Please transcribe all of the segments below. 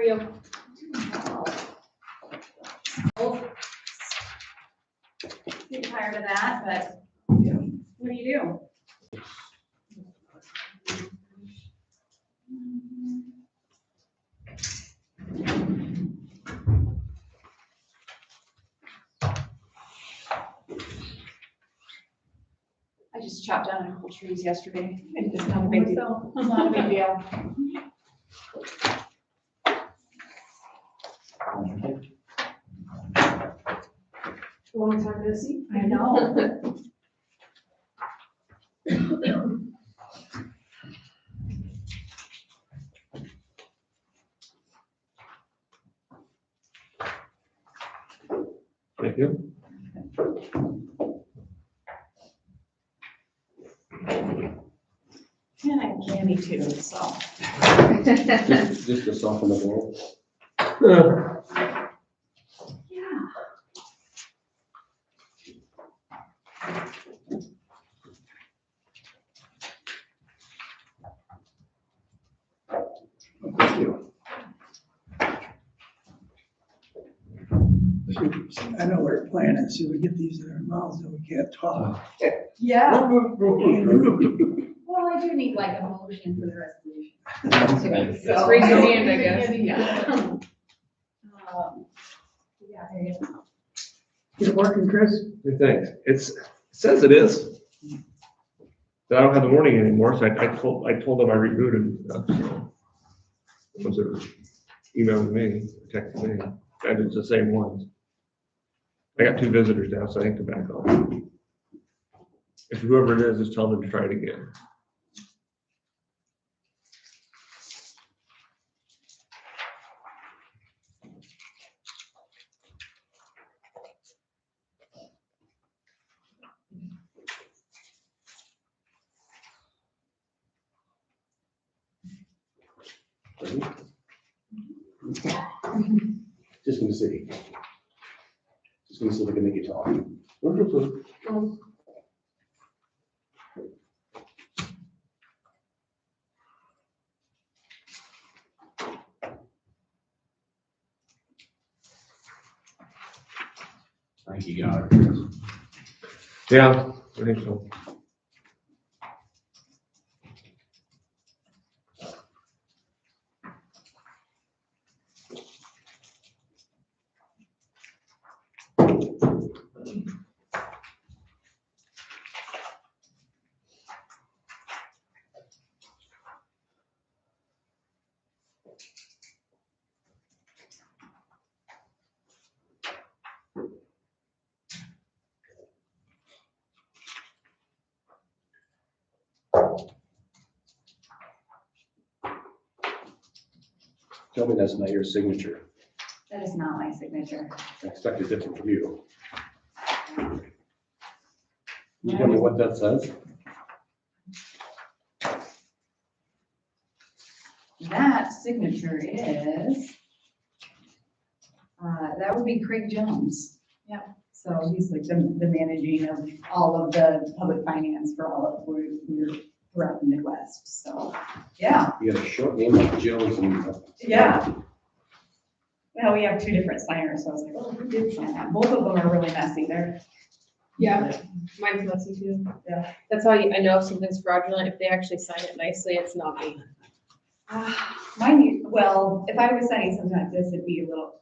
you? Get tired of that, but what do you do? I just chopped down a couple trees yesterday. It's not a big deal. Not a big deal. Long time to see. I know. Thank you. And I have candy too, so. Just to soften the blow. Yeah. Thank you. I know what our plan is, so we get these in our mouths and we can't talk. Yeah. Well, I do need like a motion for the resolution. Just raise your hand, I guess. Yeah. Yeah, there you go. Is it working, Chris? Hey, thanks. It says it is. But I don't have the warning anymore, so I told them I rebooted. Was it emailing me, texting me, and it's the same ones. I got 2 visitors now, so I think to back off. If whoever it is, just tell them to try it again. Just gonna see. Just gonna see if I can make you talk. I think you got it. Yeah, I think so. Tell me that's not your signature. That is not my signature. I expected different from you. You tell me what that says? That signature is, that would be Craig Jones. Yeah. So he's like the managing of all of the public finance for all of, we're throughout the Midwest, so, yeah. You got a short name like Jones and. Yeah. Well, we have 2 different signers, so I was like, oh, who did sign that? Both of them are really messy. They're. Yeah, mine's messy too. Yeah. That's how I know if something's fraudulent, if they actually sign it nicely, it's not me. Mine, well, if I was signing something like this, it'd be a little,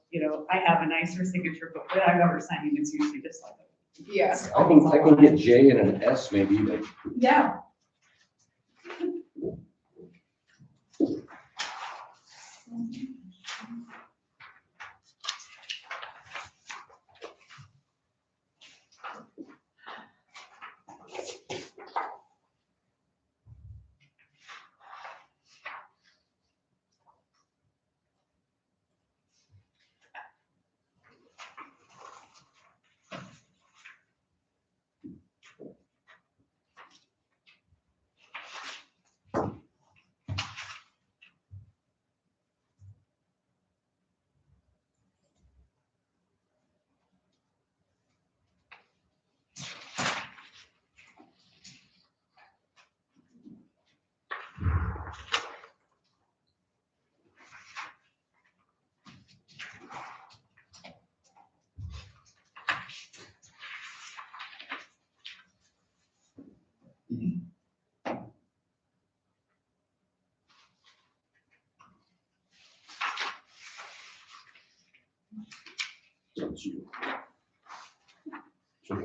I have a nicer signature, but when I'm ever signing, it's usually just like. Yeah. I can get J and an S maybe, but Yeah. That's you. Yeah,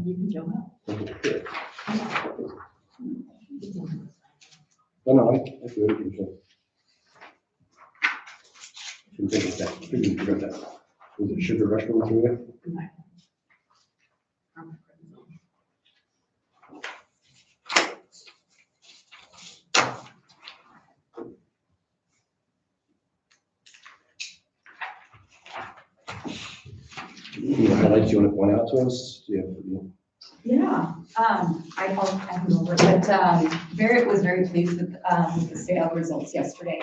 you can jump up. No, I feel it. You can take it back. You can forget that. Was it Sugar Rush from Julia? Any highlights you want to point out to us? Yeah, I can go over it, but Barrett was very pleased with the sale results yesterday.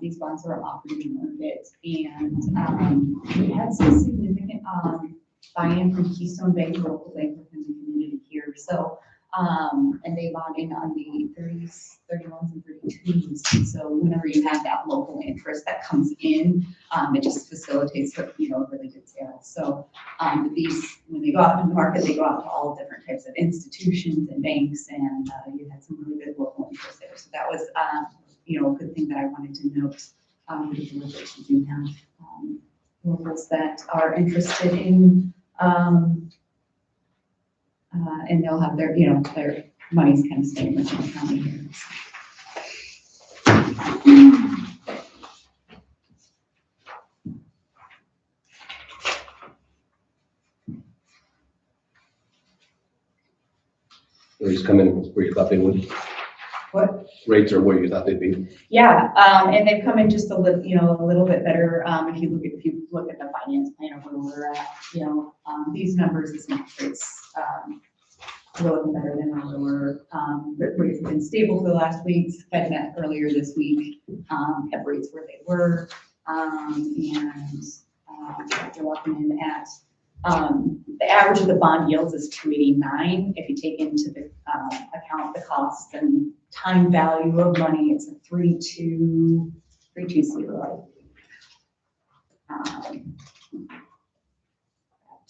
These bonds were offered in the market, and we had some significant buy-in from Keystone Bank, local bank within the community here. So, and they bought in on the 30s, 31s, and 32s. So whenever you have that local interest that comes in, it just facilitates, a really good sale. So these, when they go out to the market, they go out to all different types of institutions and banks, and you had some really good local interest there. So that was, a good thing that I wanted to note. Because we do have locals that are interested in, and they'll have their, their money's kind of staying with the county here. Rates come in where you thought they would? What? Rates are where you thought they'd be? Yeah, and they've come in just a little bit better. If you look at the finance plan of where we're at, these numbers, these rates, we're looking better than where we were. The rates have been stable for the last week. Fed met earlier this week, kept rates where they were, and they're locking in at the average of the bond yields is 289. If you take into the account the cost and time value of money, it's a 320.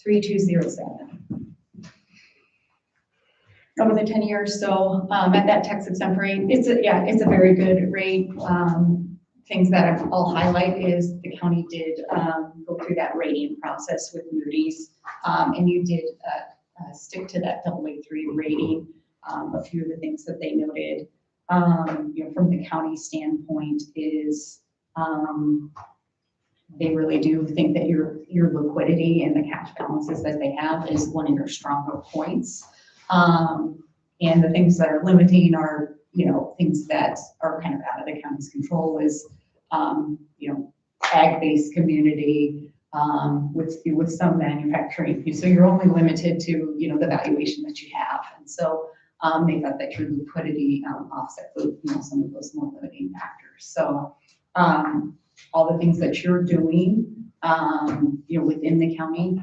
3207. Over the 10 years, so at that tax exempt rate, it's a very good rate. Things that I'll highlight is the county did go through that rating process with Moody's, and you did stick to that AA3 rating. A few of the things that they noted, from the county standpoint is they really do think that your liquidity and the cash balances that they have is one of your stronger points. And the things that are limiting are, things that are kind of out of the county's control is, ag-based community, with some manufacturing. So you're only limited to, the valuation that you have. And so, they thought that your liquidity, offset, some of those more limiting factors. So, all the things that you're doing, within the county,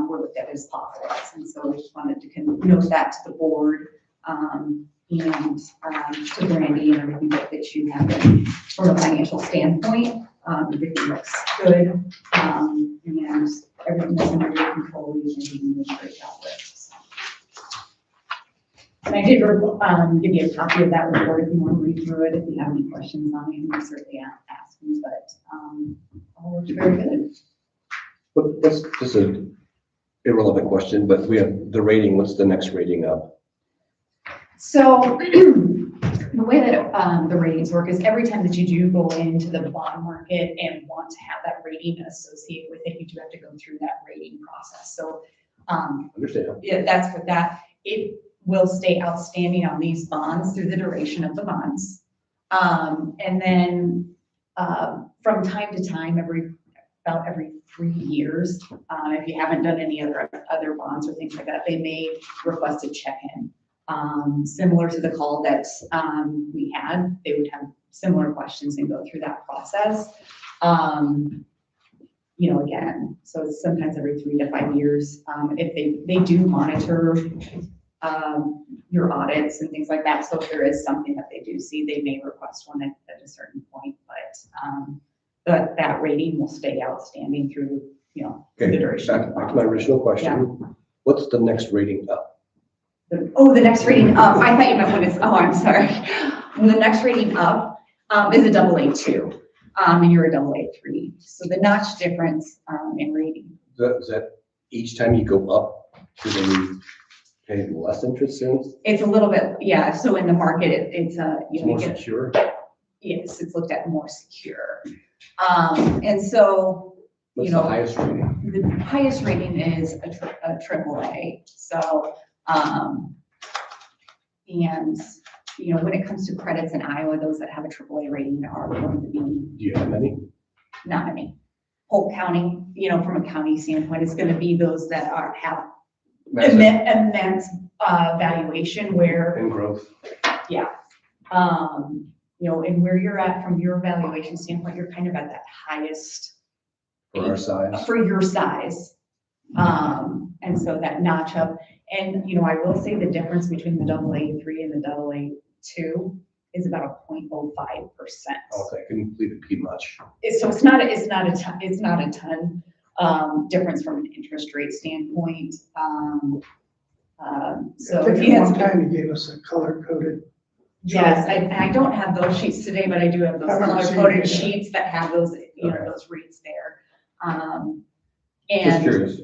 were looked at as positives. And so we just wanted to note that to the board, and to Brandy and everything that you have done from a financial standpoint. Everything looks good, and everything that's under your control, you're doing a great job with. So. And I did give you a copy of that report if you want to read through it. If you have any questions on it, you can certainly ask me, but all looks very good. But that's just an irrelevant question, but we have the rating. What's the next rating up? So the way that the ratings work is every time that you do go into the bond market and want to have that rating associated with it, you do have to go through that rating process. So Understand. yeah, that's what that, it will stay outstanding on these bonds through the duration of the bonds. And then from time to time, about every 3 years, if you haven't done any other bonds or things like that, they may request a check-in. Similar to the call that we had, they would have similar questions and go through that process. Again, so it's sometimes every 3 to 5 years. If they do monitor your audits and things like that, so if there is something that they do see, they may request one at a certain point, but that rating will stay outstanding through, the duration. Back to my original question. Yeah. What's the next rating up? the next rating up, I thought you meant when it's, oh, I'm sorry. When the next rating up, is a AA2, and you're a AA3. So the notch difference, in rating. Is that each time you go up, do they pay less interest soon? It's a little bit, yeah, so in the market, it's a, It's you more get, secure? yes, it's looked at more secure. And so, What's you the know, highest rating? the highest rating is a AAA. So, and, you know, when it comes to credits in Iowa, those that have a AAA rating are going to be Do you have many? not many. Polk County, you know, from a county standpoint, it's gonna be those that have Massive immense valuation where, in growth. yeah. You know, and where you're at from your valuation standpoint, you're kind of at that highest For our size. for your size. And so that notch up, and, you know, I will say the difference between the AA3 and the AA2 is about a 0.05%. Okay, couldn't believe it be much. So it's not a ton, difference from an interest rate standpoint. So I if think you at had one some, time you gave us a color coded. yes, I don't have those sheets today, but I do have those I remember seeing color-coded it, yeah. sheets that have those, you know, Okay. those rates there. Just And, curious.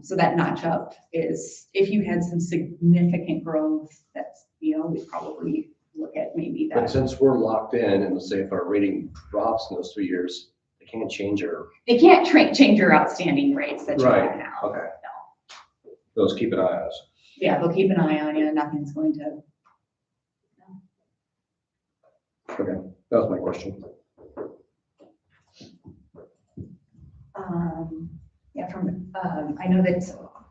so that notch up is, if you had some significant growth, that's, you know, we'd probably look at maybe But that. since we're locked in, and let's say if our rating drops in those 3 years, they can't change our, They can't change your outstanding rates that you Right, have now. okay. No. Those keep an eye on us. Yeah, they'll keep an eye on you, nothing's going to. Okay, that was my question. Yeah, I know that,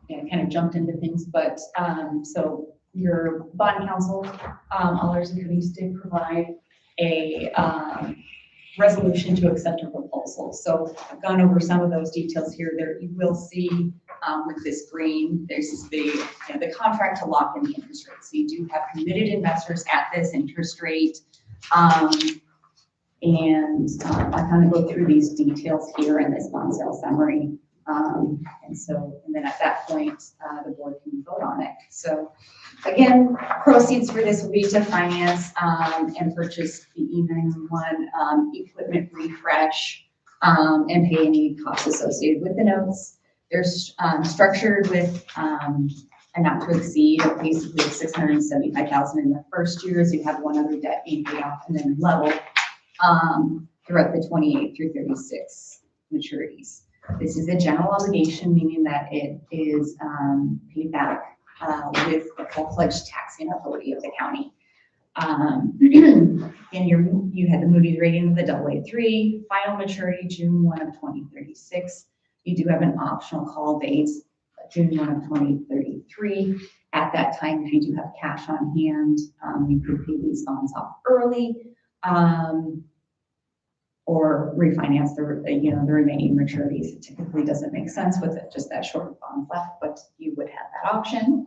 yeah, I kind of jumped into things, but, so your bond counsel, Allers and Cooney's did provide a, resolution to accept a proposal. So I've gone over some of those details here. There, you will see, with this green, there's the, you know, the contract to lock in the interest rate. So you do have committed investors at this interest rate. And I'll kind of go through these details here in this bond sale summary. And then at that point, the board can vote on it. So again, proceeds for this will be to finance and purchase the E911 equipment refresh and pay any costs associated with the notes. They're structured with a not to exceed of basically $675,000 in the first year, as you have one other debt being paid off and then level throughout the 28 through 36 maturities. This is a general obligation, meaning that it is paid back with the full-fledged taxing authority of the county. And you had the Moody's rating of the AA3, final maturity June 1 of 2036. You do have an optional call date, June 1 of 2033. At that time, if you do have cash on hand, you could pay these bonds off early. Or refinance the remaining maturities. It typically doesn't make sense with it, just that short of bonds left, but you would have that option.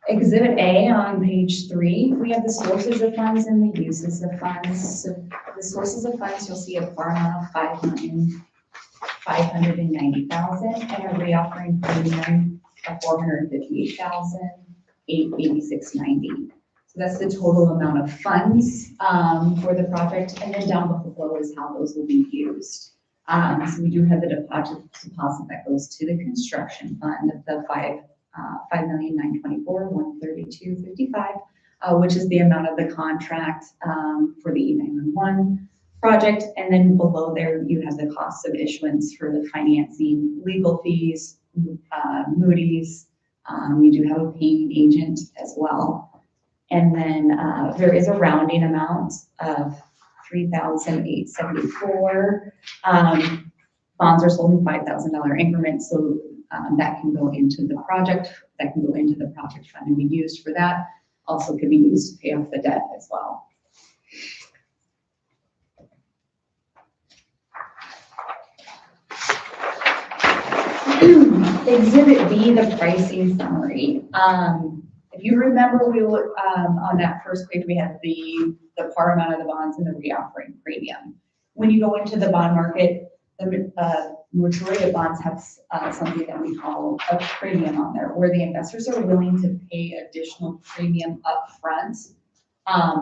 Exhibit A on page 3, we have the sources of funds and the uses of funds. So the sources of funds, you'll see a par amount of $5,590,000 and a reoffering premium of $458,886.90. So that's the total amount of funds for the project, and then down below is how those will be used. So we do have the deposit that goes to the construction fund of the $5,924,132.55, which is the amount of the contract for the E911 project, and then below there you have the costs of issuance for the financing, legal fees, Moody's. You do have a paying agent as well. And then there is a rounding amount of $3,874. Bonds are sold in $5,000 increments, so that can go into the project. That can go into the project fund and be used for that. Also could be used to pay off the debt as well. Exhibit B, the pricing summary. If you remember, we were, on that first page, we had the par amount of the bonds and the reoffering premium. When you go into the bond market, the majority of bonds have something that we call a premium on there, where the investors are willing to pay additional premium upfront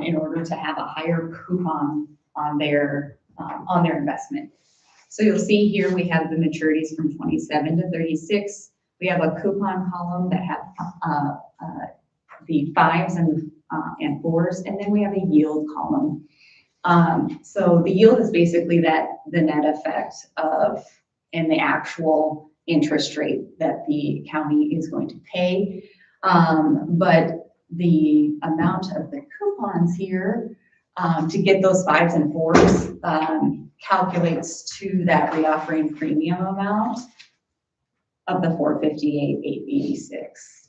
in order to have a higher coupon on their investment. So you'll see here, we have the maturities from 27 to 36. We have a coupon column that have the 5s and 4s, and then we have a yield column. So the yield is basically the net effect of, and the actual interest rate that the county is going to pay. But the amount of the coupons here, to get those 5s and 4s, calculates to that reoffering premium amount of the $458,886.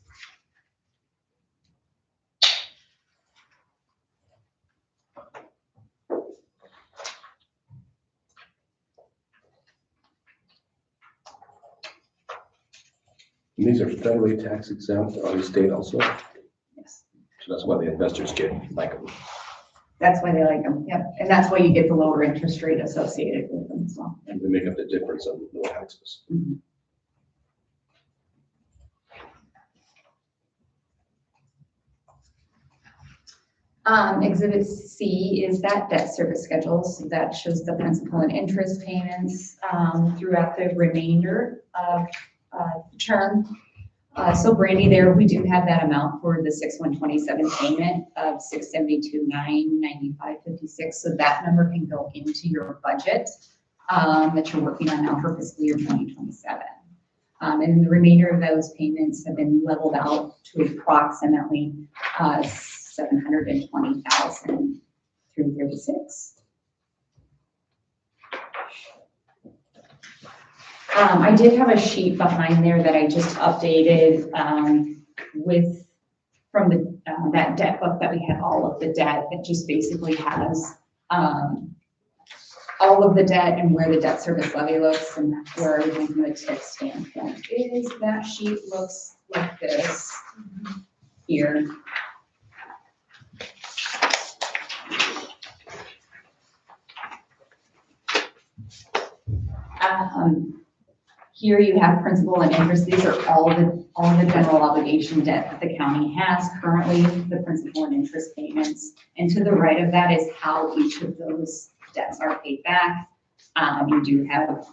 And these are federally tax exempt, are they state also? So Yes, that's why the investors like them. that's why they like them. Yep, and that's why you get the lower interest rate associated with them as well. And they make up the difference on no taxes. Mhm. Exhibit C is that debt service schedule, so that shows the principal and interest payments throughout the remainder of the term. So Brandy, there, we do have that amount for the 6/127 payment of $672,995.56. So that number can go into your budget that you're working on now for fiscal year 2027. And the remainder of those payments have been leveled out to approximately $720,336. I did have a sheet behind there that I just updated from that debt book that we had all of the debt. It just basically has all of the debt and where the debt service levy looks and where everything from a TIF standpoint is. That sheet looks like this here. Here you have principal and interest. These are all the general obligation debt that the county has currently, the principal and interest payments. And to the right of that is how each of those debts are paid back. You do have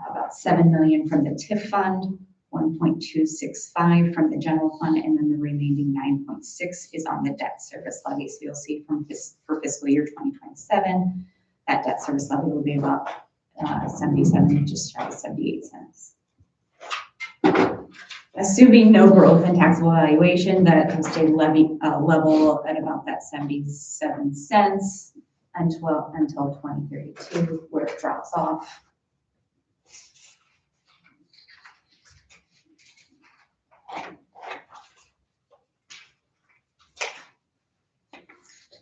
about $7 million from the TIF fund, 1.265 from the general fund, and then the remaining 9.6 is on the debt service levy. So you'll see for fiscal year 2027, that debt service levy will be about 77, just shy of 78 cents. Assuming no growth in taxable valuation, that will stay level at about that 77 cents until 2032, where it drops off.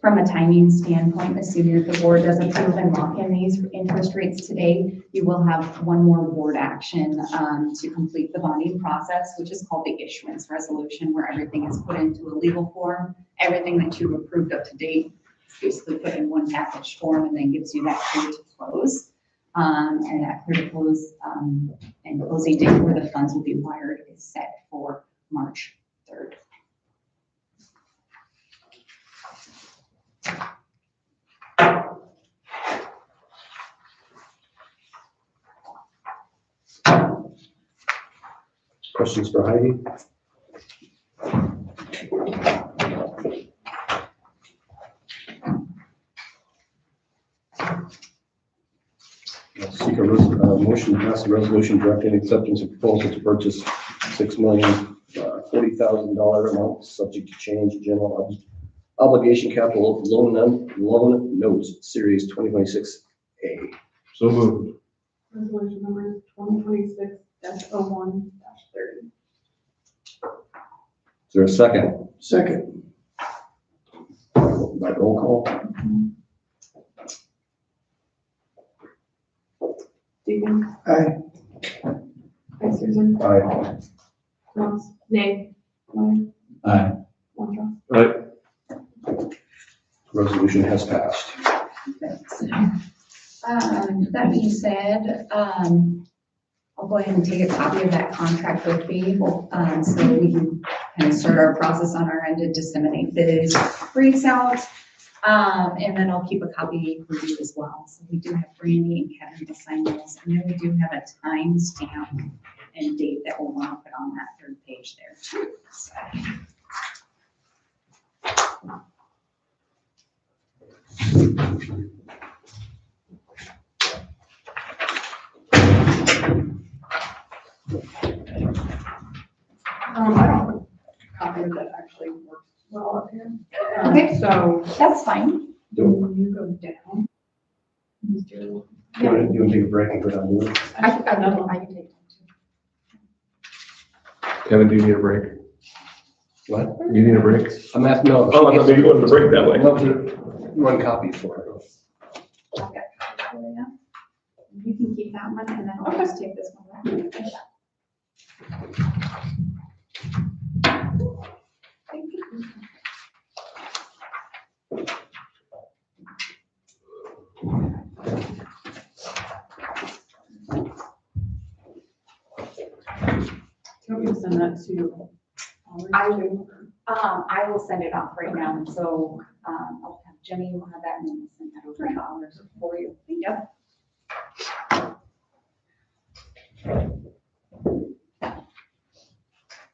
From a timing standpoint, assuming that the board does approve and lock in these interest rates today, you will have one more board action to complete the bonding process, which is called the issuance resolution, where everything is put into a legal form. Everything that you've approved up to date is basically put in one package form and then gives you that clear to close. And that clear to close and closing date where the funds will be wired is set for March 3rd. Questions for Heidi? Seek a motion to pass a resolution directing acceptance of proposal to purchase $6,040,000 amount subject to change general obligation capital loan notes series 2026A. So moved. Resolution number 2026-01-30. Is there a second? Second, By roll call? Deacon, aye. Isterson, Aye. Knox, Nay. Meyer, Aye. Wonderop. Right. Resolution has passed. That being said, I'll go ahead and take a copy of that contract with me, so we can kind of start our process on our end to disseminate the briefs out. And then I'll keep a copy for you as well. So we do have Brandy and Kevin to sign those, and then we do have a time stamp and date that we'll want to put on that third page there too. So. I don't have a copy that actually works well up here. Okay. So That's fine. when you go down. just do- You want to take a break and go down to it? I can take time too. Kevin, do you need a break? What? You need a break? I'm asking, no. Oh, I thought maybe you wanted to break that way. I'll take one copy for it. I've got copies for you. You can keep that one, and then I'll just take this one back. Thank you. Do you want me to send that to? I will send it off right now, and so, I'll have Jenny will have that, and then we'll send that over to Ollers for you. Yep.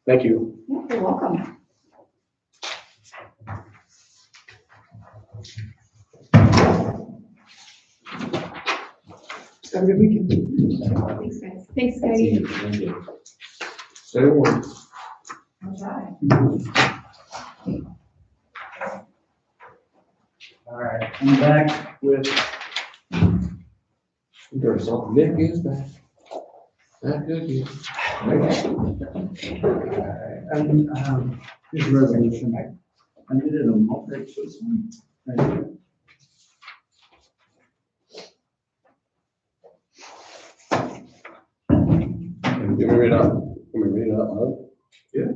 Thank you. Yeah, you're welcome. Have a good weekend. Thanks, guys. Thanks, guys. Stay warm. All right. All right, I'm back with, There's something. Nick is back. That good, you. here's the resolution. I needed a multi, so this one. Right here. Can we read it out? Can we read it out loud? Yeah.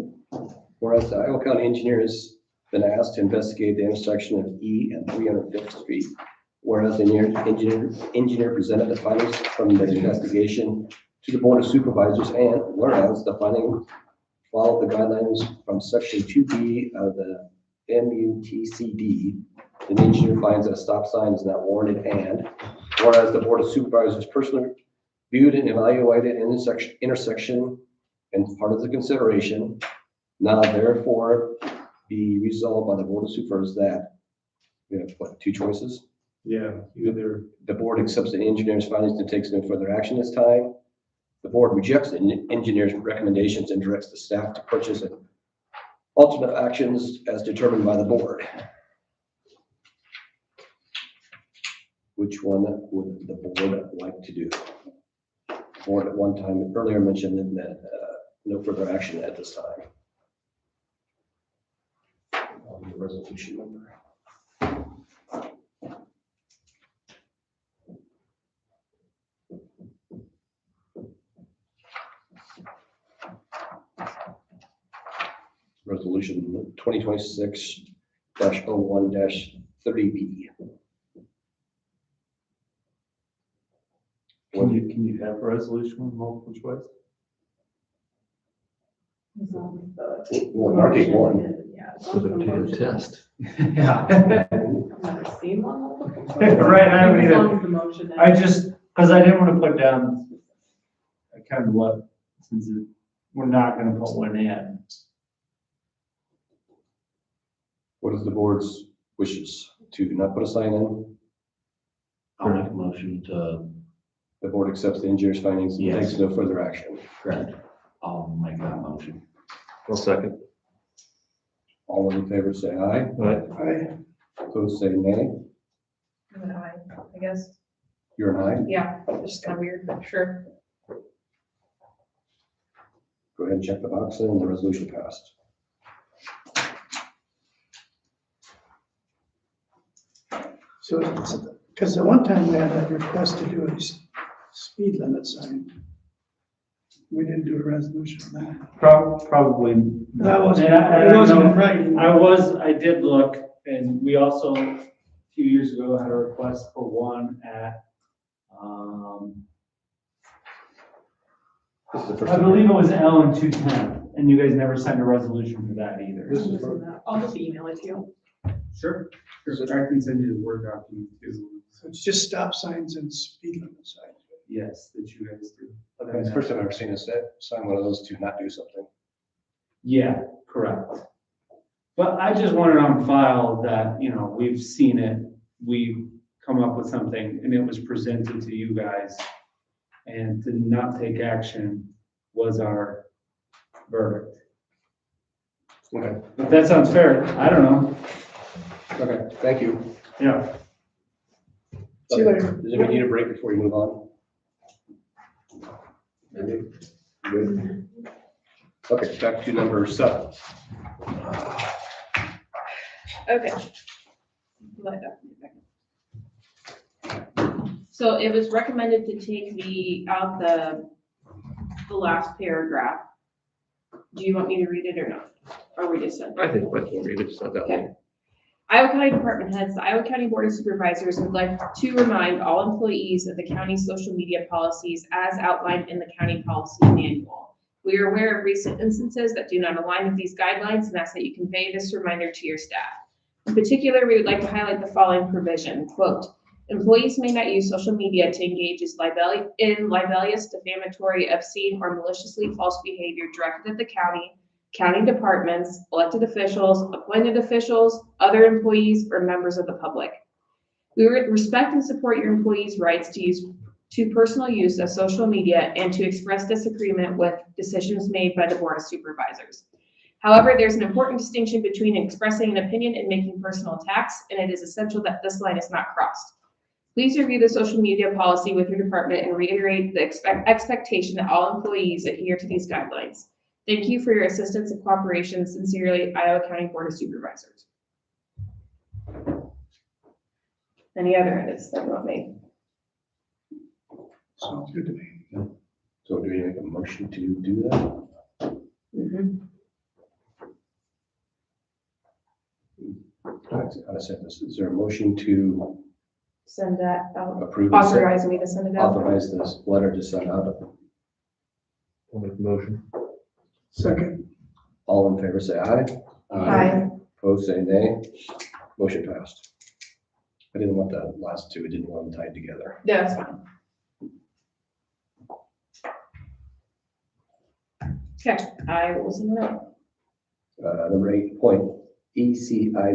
Whereas the Iowa County Engineer has been asked to investigate the intersection of E and 305th Street. Whereas the engineer presented the findings from the investigation to the Board of Supervisors, and whereas the finding followed the guidelines from section 2B of the MUTCD, the engineer finds that a stop sign is not warranted, and whereas the Board of Supervisors personally viewed and evaluated an intersection and part of the consideration, now therefore be resolved by the Board of Supervisors that we have, what, two choices? Yeah, either. The board accepts the engineer's findings and takes no further action this time. The board rejects the engineer's recommendations and directs the staff to purchase alternate actions as determined by the board. Which one would the board like to do? The board at one time earlier mentioned that no further action at this time. The resolution number. Resolution 2026-01-30B. Can you have a resolution with multiple choice? As long as the- Well, Mark is one. Yeah. as long as the motion- test. Yeah. I've never seen one. Right, I haven't As either. long as the motion. I just, because I didn't want to put down, I kind of left, since we're not gonna put one in. What is the board's wishes? To not put a sign in? I'll make a motion to, The board accepts the engineer's findings and Yes. takes no further action. correct, I'll make that motion. I'll second. All in favor, say aye. I, Opposed, say nay. I guess. You're an aye. Yeah, it's just kind of weird, but sure. Go ahead and check the box in, and the resolution passed. so, because at one time we had a request to do a speed limit sign. We didn't do a resolution on that. Probably. That wasn't, And I it don't wasn't know. in writing. I did look, and we also, a few years ago, had a request for one at This is the first I time. believe it was L and 210, and you guys never signed a resolution for that either. This is for- I'll just email it to you. Sure. I can send you the Word document too. So it's just stop signs and speed limit signs. Yes, that you guys do. Okay, it's the first time I've ever seen us sign one of those to not do something. Yeah, correct. But I just wanted on file that, you know, we've seen it, we've come up with something, and it was presented to you guys. And to not take action was our verdict. Okay, If that sounds fair, I don't know. okay, thank you. Yeah. See you later. Does anybody need a break before you move on? Maybe? Good. Okay, back to number 7. Okay. Let document back. So it was recommended to take out the last paragraph. Do you want me to read it or not? Or we just said? I think that's what we just said that Okay. way. Iowa County Department Heads, the Iowa County Board of Supervisors would like to remind all employees of the county's social media policies as outlined in the county policy manual. We are aware of recent instances that do not align with these guidelines and ask that you convey this reminder to your staff. In particular, we would like to highlight the following provision, quote, employees may not use social media to engage in libelous, defamatory, obscene, or maliciously false behavior directed at the county departments, elected officials, appointed officials, other employees, or members of the public. We respect and support your employees' rights to personal use of social media and to express disagreement with decisions made by the Board of Supervisors. However, there's an important distinction between expressing an opinion and making personal attacks, and it is essential that this line is not crossed. Please review the social media policy with your department and reiterate the expectation that all employees adhere to these guidelines. Thank you for your assistance and cooperation. Sincerely, Iowa County Board of Supervisors. Any other edits that you want made? Sounds good to me. So do we make a motion to do that? How to set this? Is there a motion to Send that out. approve? this? Authorize me to send it out. Authorize this letter to send out. I'll make the motion. Second, All in favor, say aye. Aye. Opposed, say nay. Motion passed. I didn't want the last two, I didn't want them tied together. Yeah, that's fine. Okay, I will send it out. Number 8, appoint ECICOGL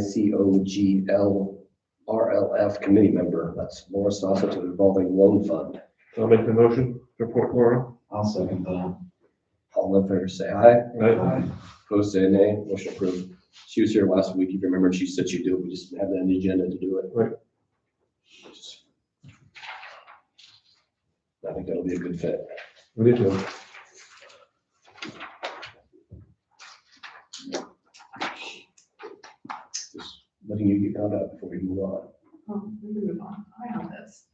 committee member. That's Laura Stossel to the revolving loan fund. I'll make the motion to appoint Laura. I'll second that. All in favor, say aye. Aye. Opposed, say nay. Motion approved. She was here last week. If you remember, she said she'd do it. We just didn't have that on the agenda to do it. Right. I think that'll be a good fit. We did do it. Just letting you get caught up before we move on. We can move on. I have this.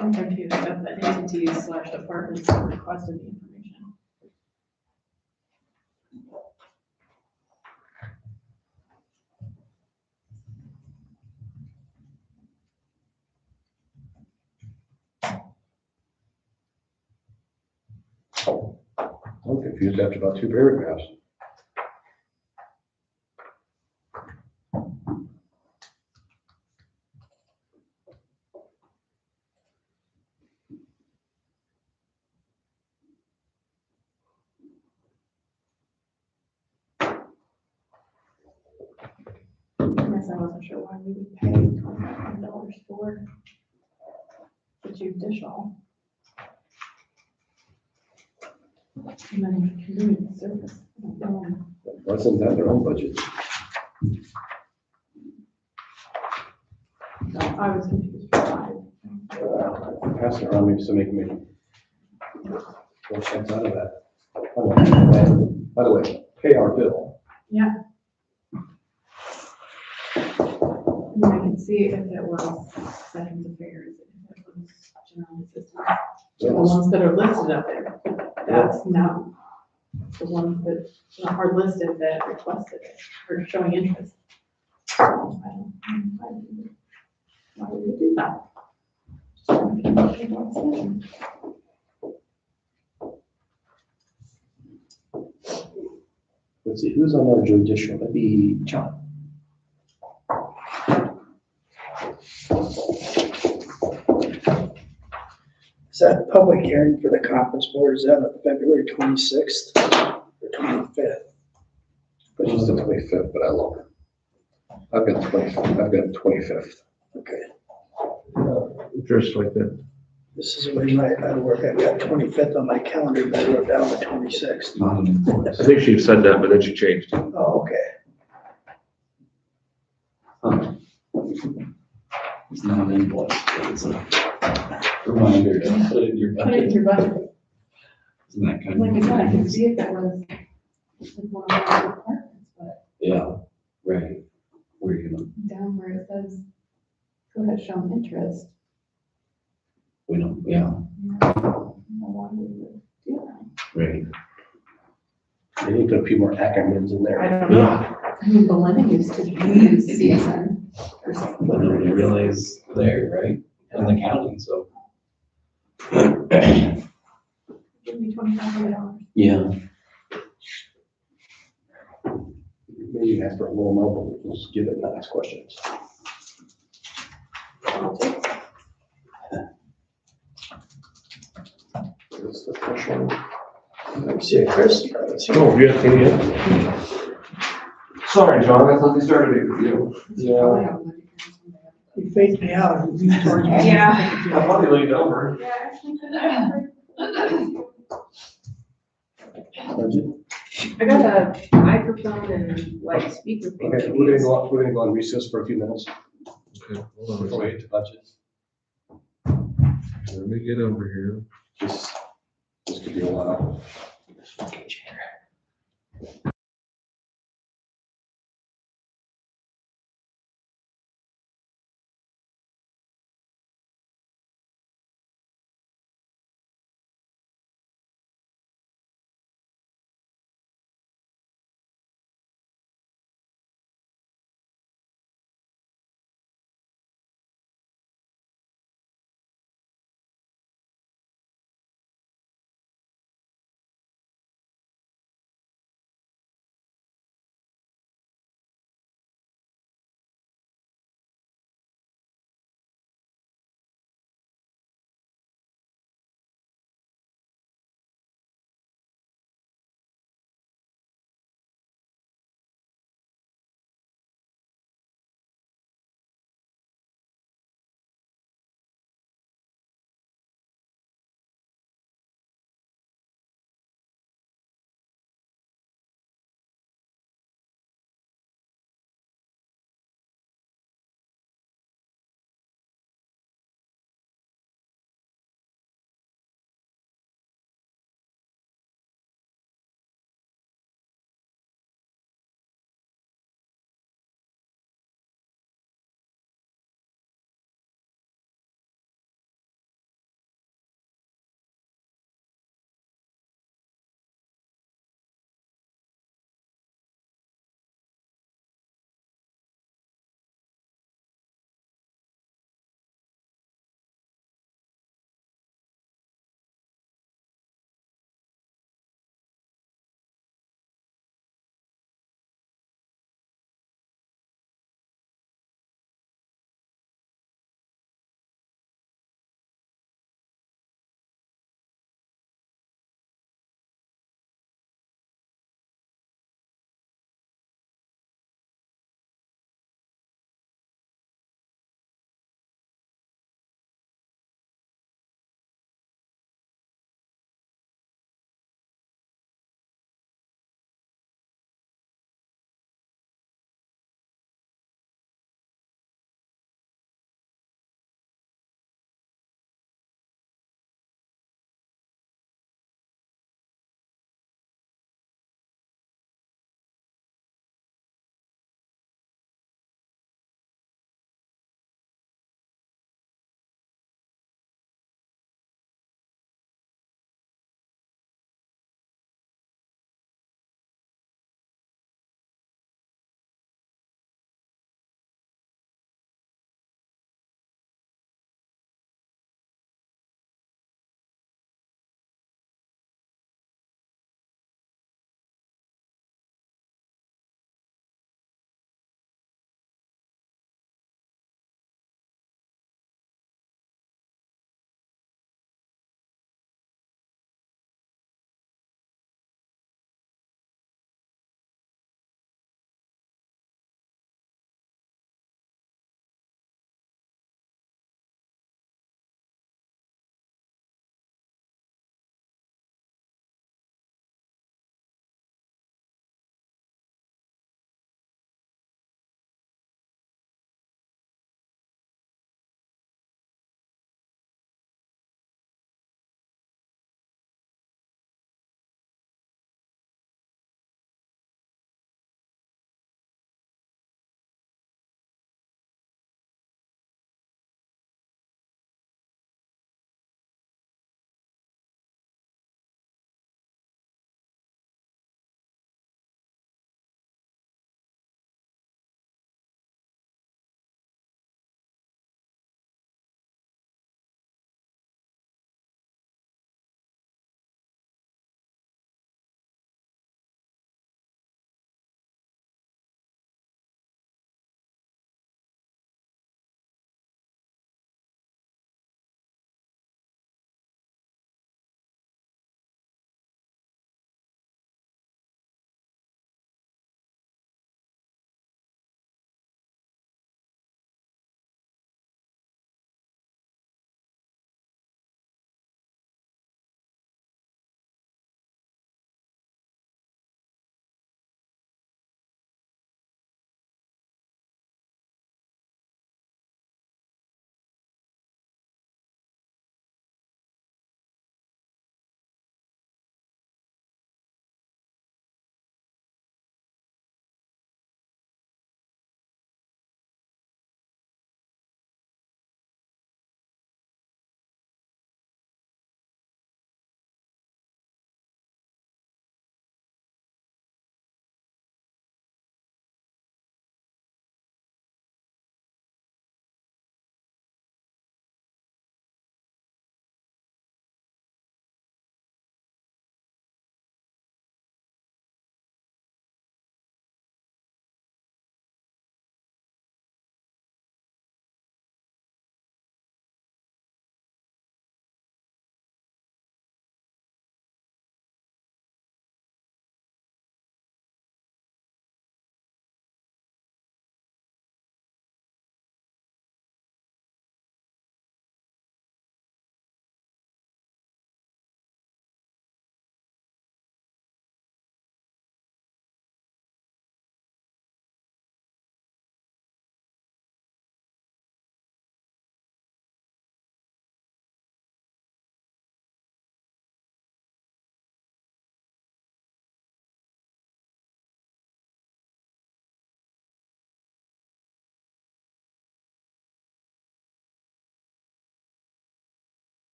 I'm confused with the entities / departments that requested the information. I'm confused after about 2 paragraphs. I guess I wasn't sure why we would pay $25 for the judicial. And then community service. I don't know. Wasn't that their own budget? So I was confused for why. Pass it around, maybe somebody can make 4 cents out of that. By the way, pay our bill. Yeah. And I can see if it was Veterans Affairs, if it was general assistance. The ones that are listed up there, that's not the ones that are listed that requested it or showing interest. So I don't know why we would do that. Let's see, who's on our judicial? That'd be John. Is that public hearing for the conference board, is that on February 26th or 25th? But she's the 25th, but I love her. I've got 25th. Okay, Just like that. this is when I work, I've got 25th on my calendar, but I wrote down the 26th. I think she said that, but then she changed. Oh, okay. It's not an invoice, it's a reminder to put it in your Put it in budget. your budget. Isn't that kind Like I of? said, I can see if that was one of our departments, but Yeah, right. Where you gonna, down where it says, who has shown interest, we don't, yeah, I don't know why we would do that. right. They need to put a few more acronyms in I there. don't know. I mean, Belinda used to use CSN or something. But nobody realized there, right, in the county, so. Give me $2,500. Yeah. Maybe you can ask for a little more, but we'll just give it and not ask questions. It's the official. See it, Chris? Oh, you have any? Sorry, John, I thought they started it with you. Probably have lived here someday. You faked me out. You leaned towards me. Yeah. I thought you leaned over. Yeah, actually, Budget. I got a microphone and like speaker thing. Okay, we're gonna go on recess for a few minutes Okay, hold on a before we second. hit the budget. Let me get over here. This could be a while.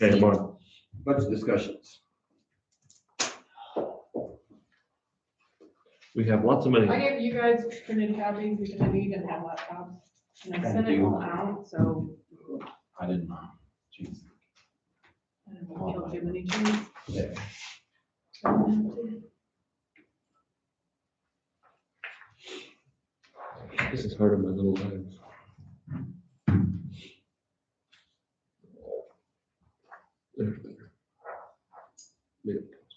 Okay, I'm on. Budget discussions. We have lots of money. I gave you guys printed copies, you can read and have laptops. And I sent it all out, so I didn't know. Jeez. I don't know, kill too many trees. Yeah. This is hard on my little legs. There's better. Yeah, that's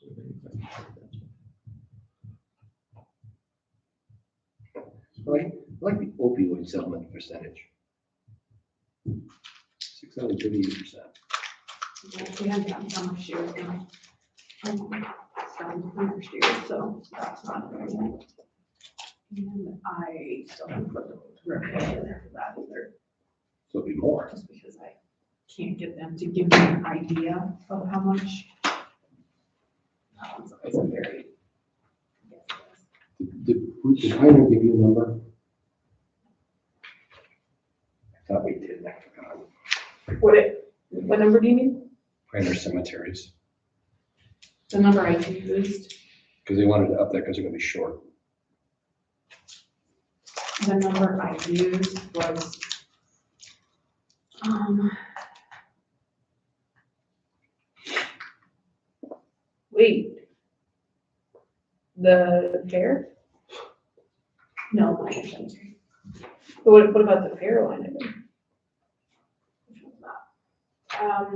what I like the opioid settlement percentage. 638%. We haven't gotten how much shares now. Starting to first year, so that's not very yet. And I still haven't put the revenue in there for that either, So it'll be more. just because I can't get them to give me an idea of how much. It's a very. Did Pioneer give you a number? I thought we did, I forgot. What number do you mean? Pioneer Cemeteries, The number I used, because they wanted to up that because they're gonna be short. the number I used was, Wait. The fair? no, my cemetery. What about the fair line item?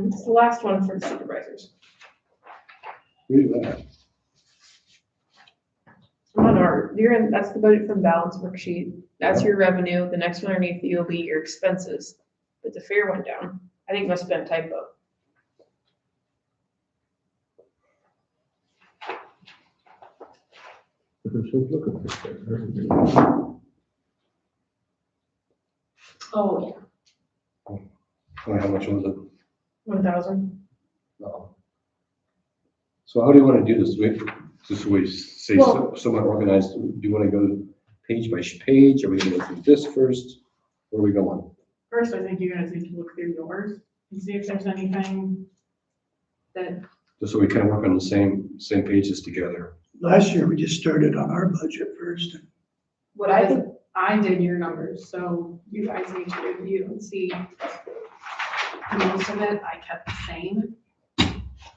It's the last one for the supervisors. Read that. On that's the budget from balance worksheet. That's your revenue. The next one underneath you will be your expenses. But the fair went down. I think it must have been a typo. Oh, yeah. How much was it? 1,000. No. So how do you want to do this? Just so we say somewhat organized. Do you want to go page by page? Are we going to go through this first? Where are we going? First, I think you guys need to look through yours and see if there's anything that, Just so we kind of work on the same pages together. Last year, we just started on our budget first. what I did your numbers, so you guys need to review and see. Most of it I kept the same.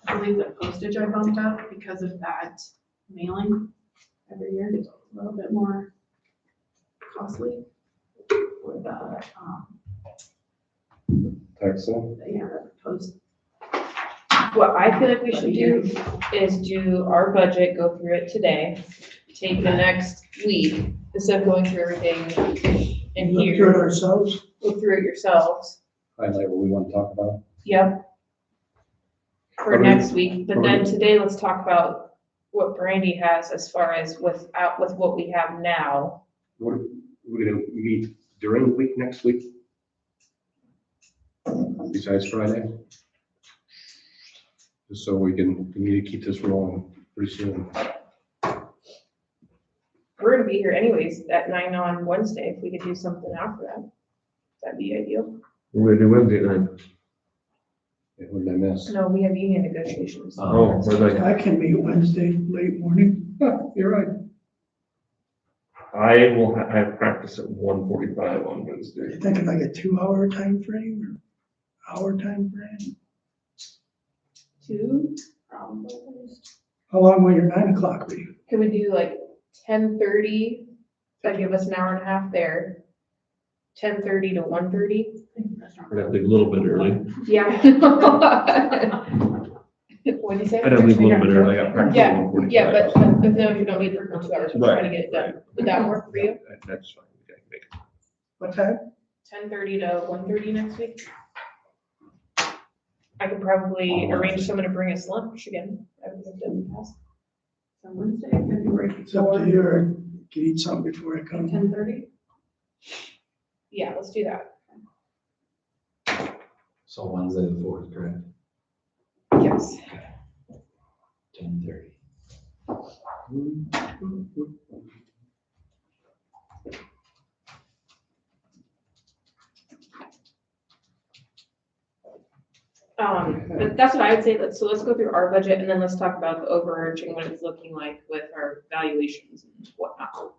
I believe the postage I bumped up because of that mailing every year gets a little bit more costly. With the, Tax sale? yeah, the post. What I feel like we should do is do our budget, go through it today, take the next week, instead of going through everything in Look through it here, ourselves. look through it yourselves. Highlight what we want to talk about. Yep. For Are we- next week, but are then we- today, let's talk about what Brandy has as far as with what we have now. We're going to meet during the week next week? Besides Friday? Just so we need to keep this rolling pretty soon. We're gonna be here anyways at 9 on Wednesday, if we could do something after that. That'd be ideal. We're gonna do Wednesday night. Yeah, what did I miss? No, we have union negotiations. Oh, we're like, I can meet Wednesday, late morning. You're right. I have practice at 1:45 on Wednesday. You're thinking like a 2-hour time frame or hour time frame? 2, Probably. How long will your 9 o'clock be? can we do like 10:30? That'd give us an hour and a half there. 10:30 to 1:30? I'd have to leave a little bit early. Yeah. What'd you say? I'd have to leave a little bit early. I got practice at Yeah, 1:45. yeah, but if no, you don't need it for 2 hours, we're trying to get it done. Would that work for you? That's fine. We can make it. What time? 10:30 to 1:30 next week? I could probably arrange someone to bring us lunch again. I would have done in the past. So Wednesday, February It's up to you. I can eat something before I come. 10:30? Yeah, let's do that. So Wednesday the 4th, correct? Yes. 10:30. But that's what I would say. So let's go through our budget and then let's talk about the overarching, what it's looking like with our valuations and whatnot.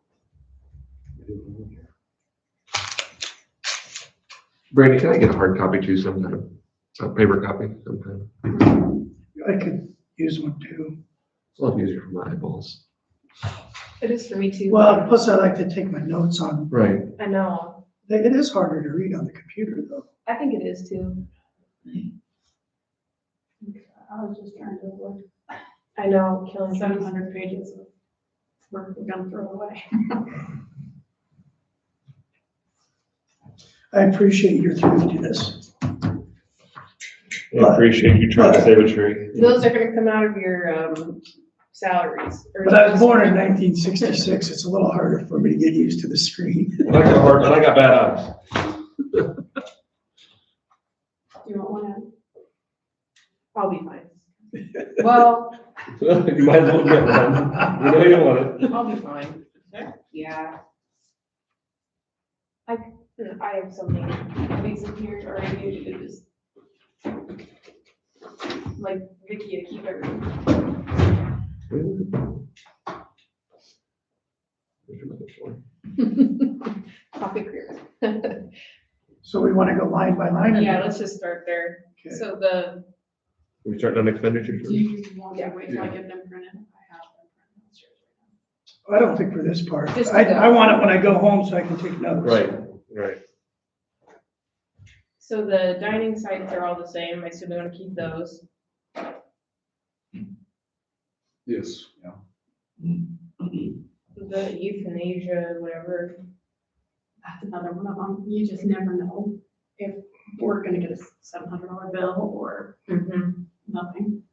Brandy, can I get a hard copy too sometime? A paper copy sometime? I could use one too. It's a lot easier for my eyeballs. It is for me too. Well, plus I like to take my notes on, Right. I know. it is harder to read on the computer though. I think it is too. I was just trying to avoid I know, killing 700 pages of work we're gonna throw away. I appreciate your thoroughness. I appreciate you trying to save a tree. Those are gonna come out of your, salaries. or- But I was born in 1966. It's a little harder for me to get used to the screen. I got hard, and I got bad eyes. Do you want one? I'll be fine. Well, You might as well get one. You know you want it. I'll be fine. Yeah. I have so many basic here already to just like Vicky to keep everything. Coffee creamer. So we want to go line by line? or- Yeah, let's just start there. Okay. So the, We start on expenditures. Do you want to wait till I get them printed? I have them printed downstairs right now. I don't think for this part. Just I want it when I go home so I can take notes. Right. so the dining sites are all the same. I assume we want to keep those. Yes. Yeah. The euthanasia, whatever. That's another one of them. You just never know if we're gonna get a $700 bill or nothing.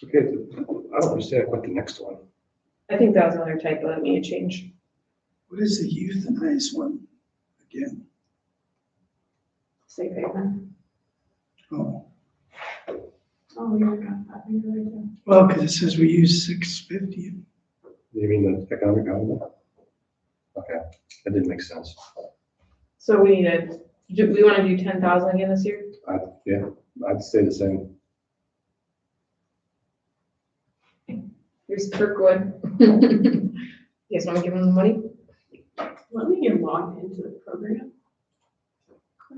Okay, I don't understand what the next one. I think that was another typo that made a change. What is the euthanize one again? Safe haven. Oh, Oh, yeah, I got that. You're right there. well, because it says we use 650. You mean the economic development? Okay, that didn't make sense. So we need we want to do 10,000 again this year? I'd stay the same. Here's Kirkwood. You guys want to give him the money? Let me get logged into the program.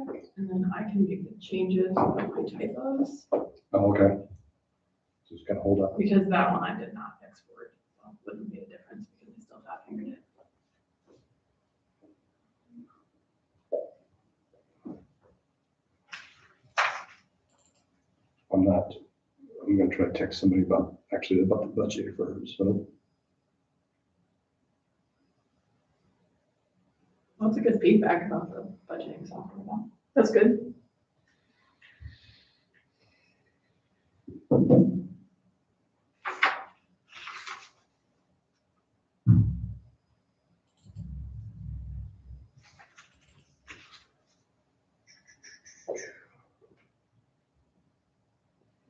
Quick, and then I can make the changes of my typos, Oh, okay. Just gotta hold up. because that one I did not export. So it wouldn't be a difference because I still have fingered it. I'm gonna try to text somebody about the budget first, so. Lots of good feedback about the budgeting software though. That's good.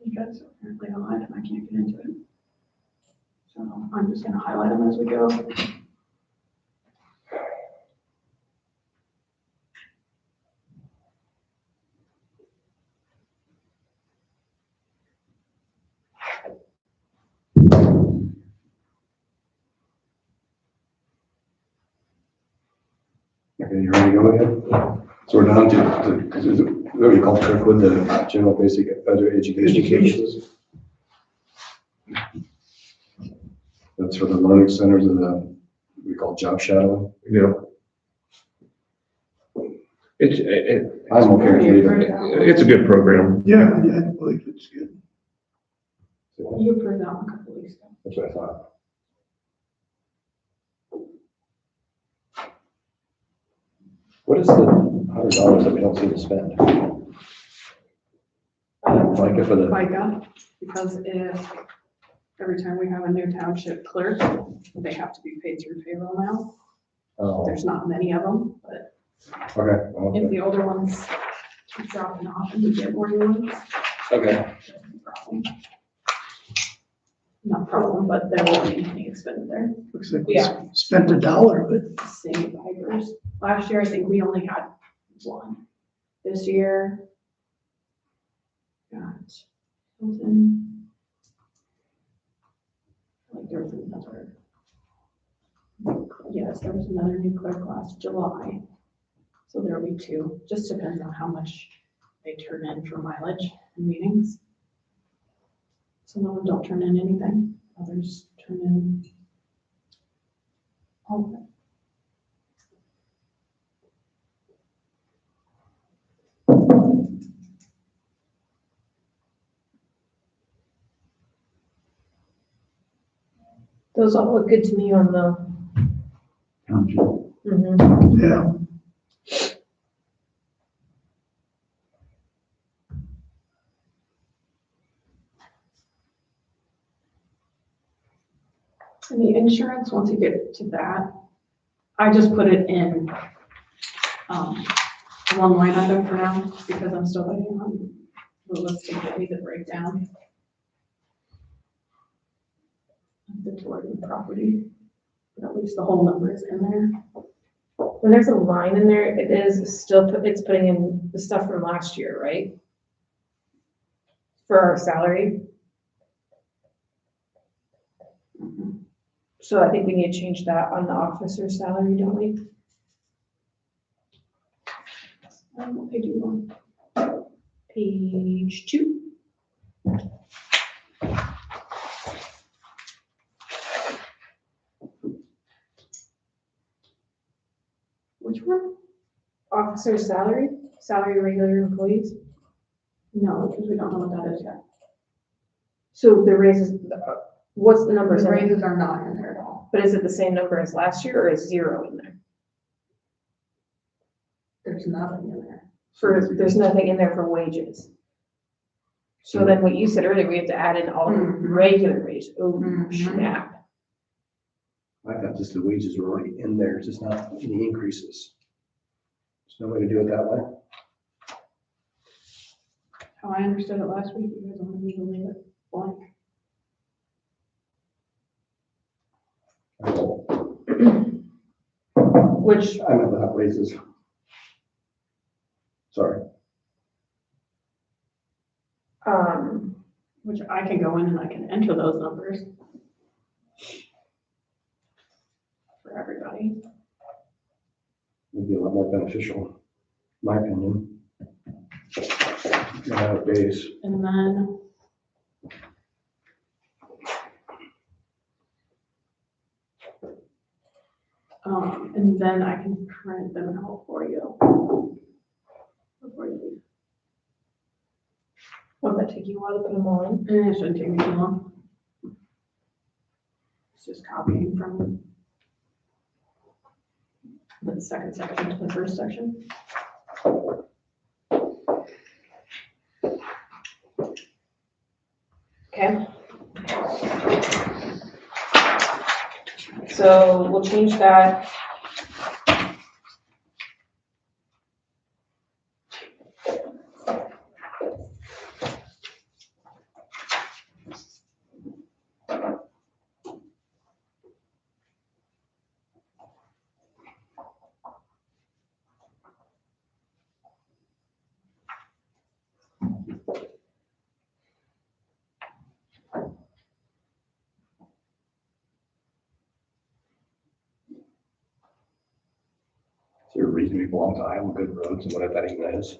You guys are apparently online and I can't get into it. So I'm just gonna highlight them as we go. Okay, you ready to go ahead? So we're down to, is it what you call Kirkwood, the general basic education. That's for the learning centers and we call job shadowing. Yeah. I'm okay with leaving. It's a good program. Yeah, I believe it's good. You approved that one a couple weeks ago. That's what I thought. What is the $100 that we don't seem to spend? FICA for the, FICA, because if, every time we have a new township clerk, they have to be paid through payroll now. oh, There's not many of them, but okay, well, if the older ones keep dropping off and we get more new ones, okay. that's a problem. Not problem, but there won't be anything expended there. Looks like we Yeah. spent $1, but Same with Vipers. Last year, I think we only had one. This year, Got Hilton. Like there was another. Yes, there was another new clerk last July. So there'll be two, just depends on how much they turn in for mileage and meetings. Some of them don't turn in anything, others turn in all of it. Those all look good to me on the. Township. Yeah. And the insurance, once you get to that, I just put it in, one line item for now, because I'm still waiting on the list to get me the breakdown. of the Jordan property, but at least the whole number is in there. When there's a line in there, it is still, it's putting in the stuff from last year, right? For our salary. So I think we need to change that on the officer salary, don't we? What page you on? Page 2. Which one? Officer salary, salary of regular employees. No, because we don't know what that is yet. So the raises, what's the numbers? The in it? raises are not in there at all. But is it the same number as last year or is 0 in there? There's nothing in there. There's nothing in there for wages. So then what you said earlier, we have to add in all the regular wage. Oh, snap. I thought just the wages were already in there, just not any increases. There's no way to do it that way. How I understood it last week, you guys wanted me to leave it blank. Which, I meant without raises. Sorry. Which I can go in and I can enter those numbers. For everybody. Would be a lot more beneficial, in my opinion. Nowadays. And then. And then I can print them out for you. Before you leave. won't that take you a while to put them all in? And it shouldn't take me too long. It's just copying from the second section to the first section. Okay. So we'll change that. Is there a reason we belong to Iowa Good Roads and what that even is?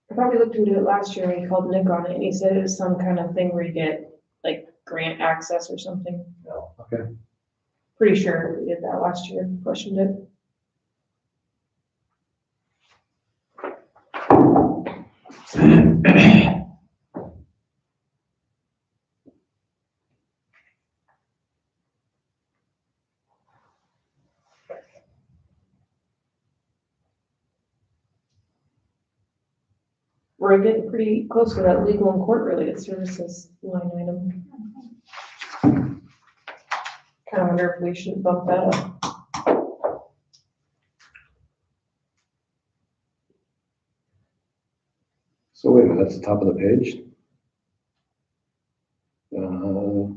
I probably looked into it last year and he called Nick on it and he said it was some kind of thing where you get like grant access or something. No, okay. Pretty sure we did that last year, questioned it. We're getting pretty close to that legal and court related services line item. Kind of wonder if we should bump that up. So wait a minute, that's the top of the page?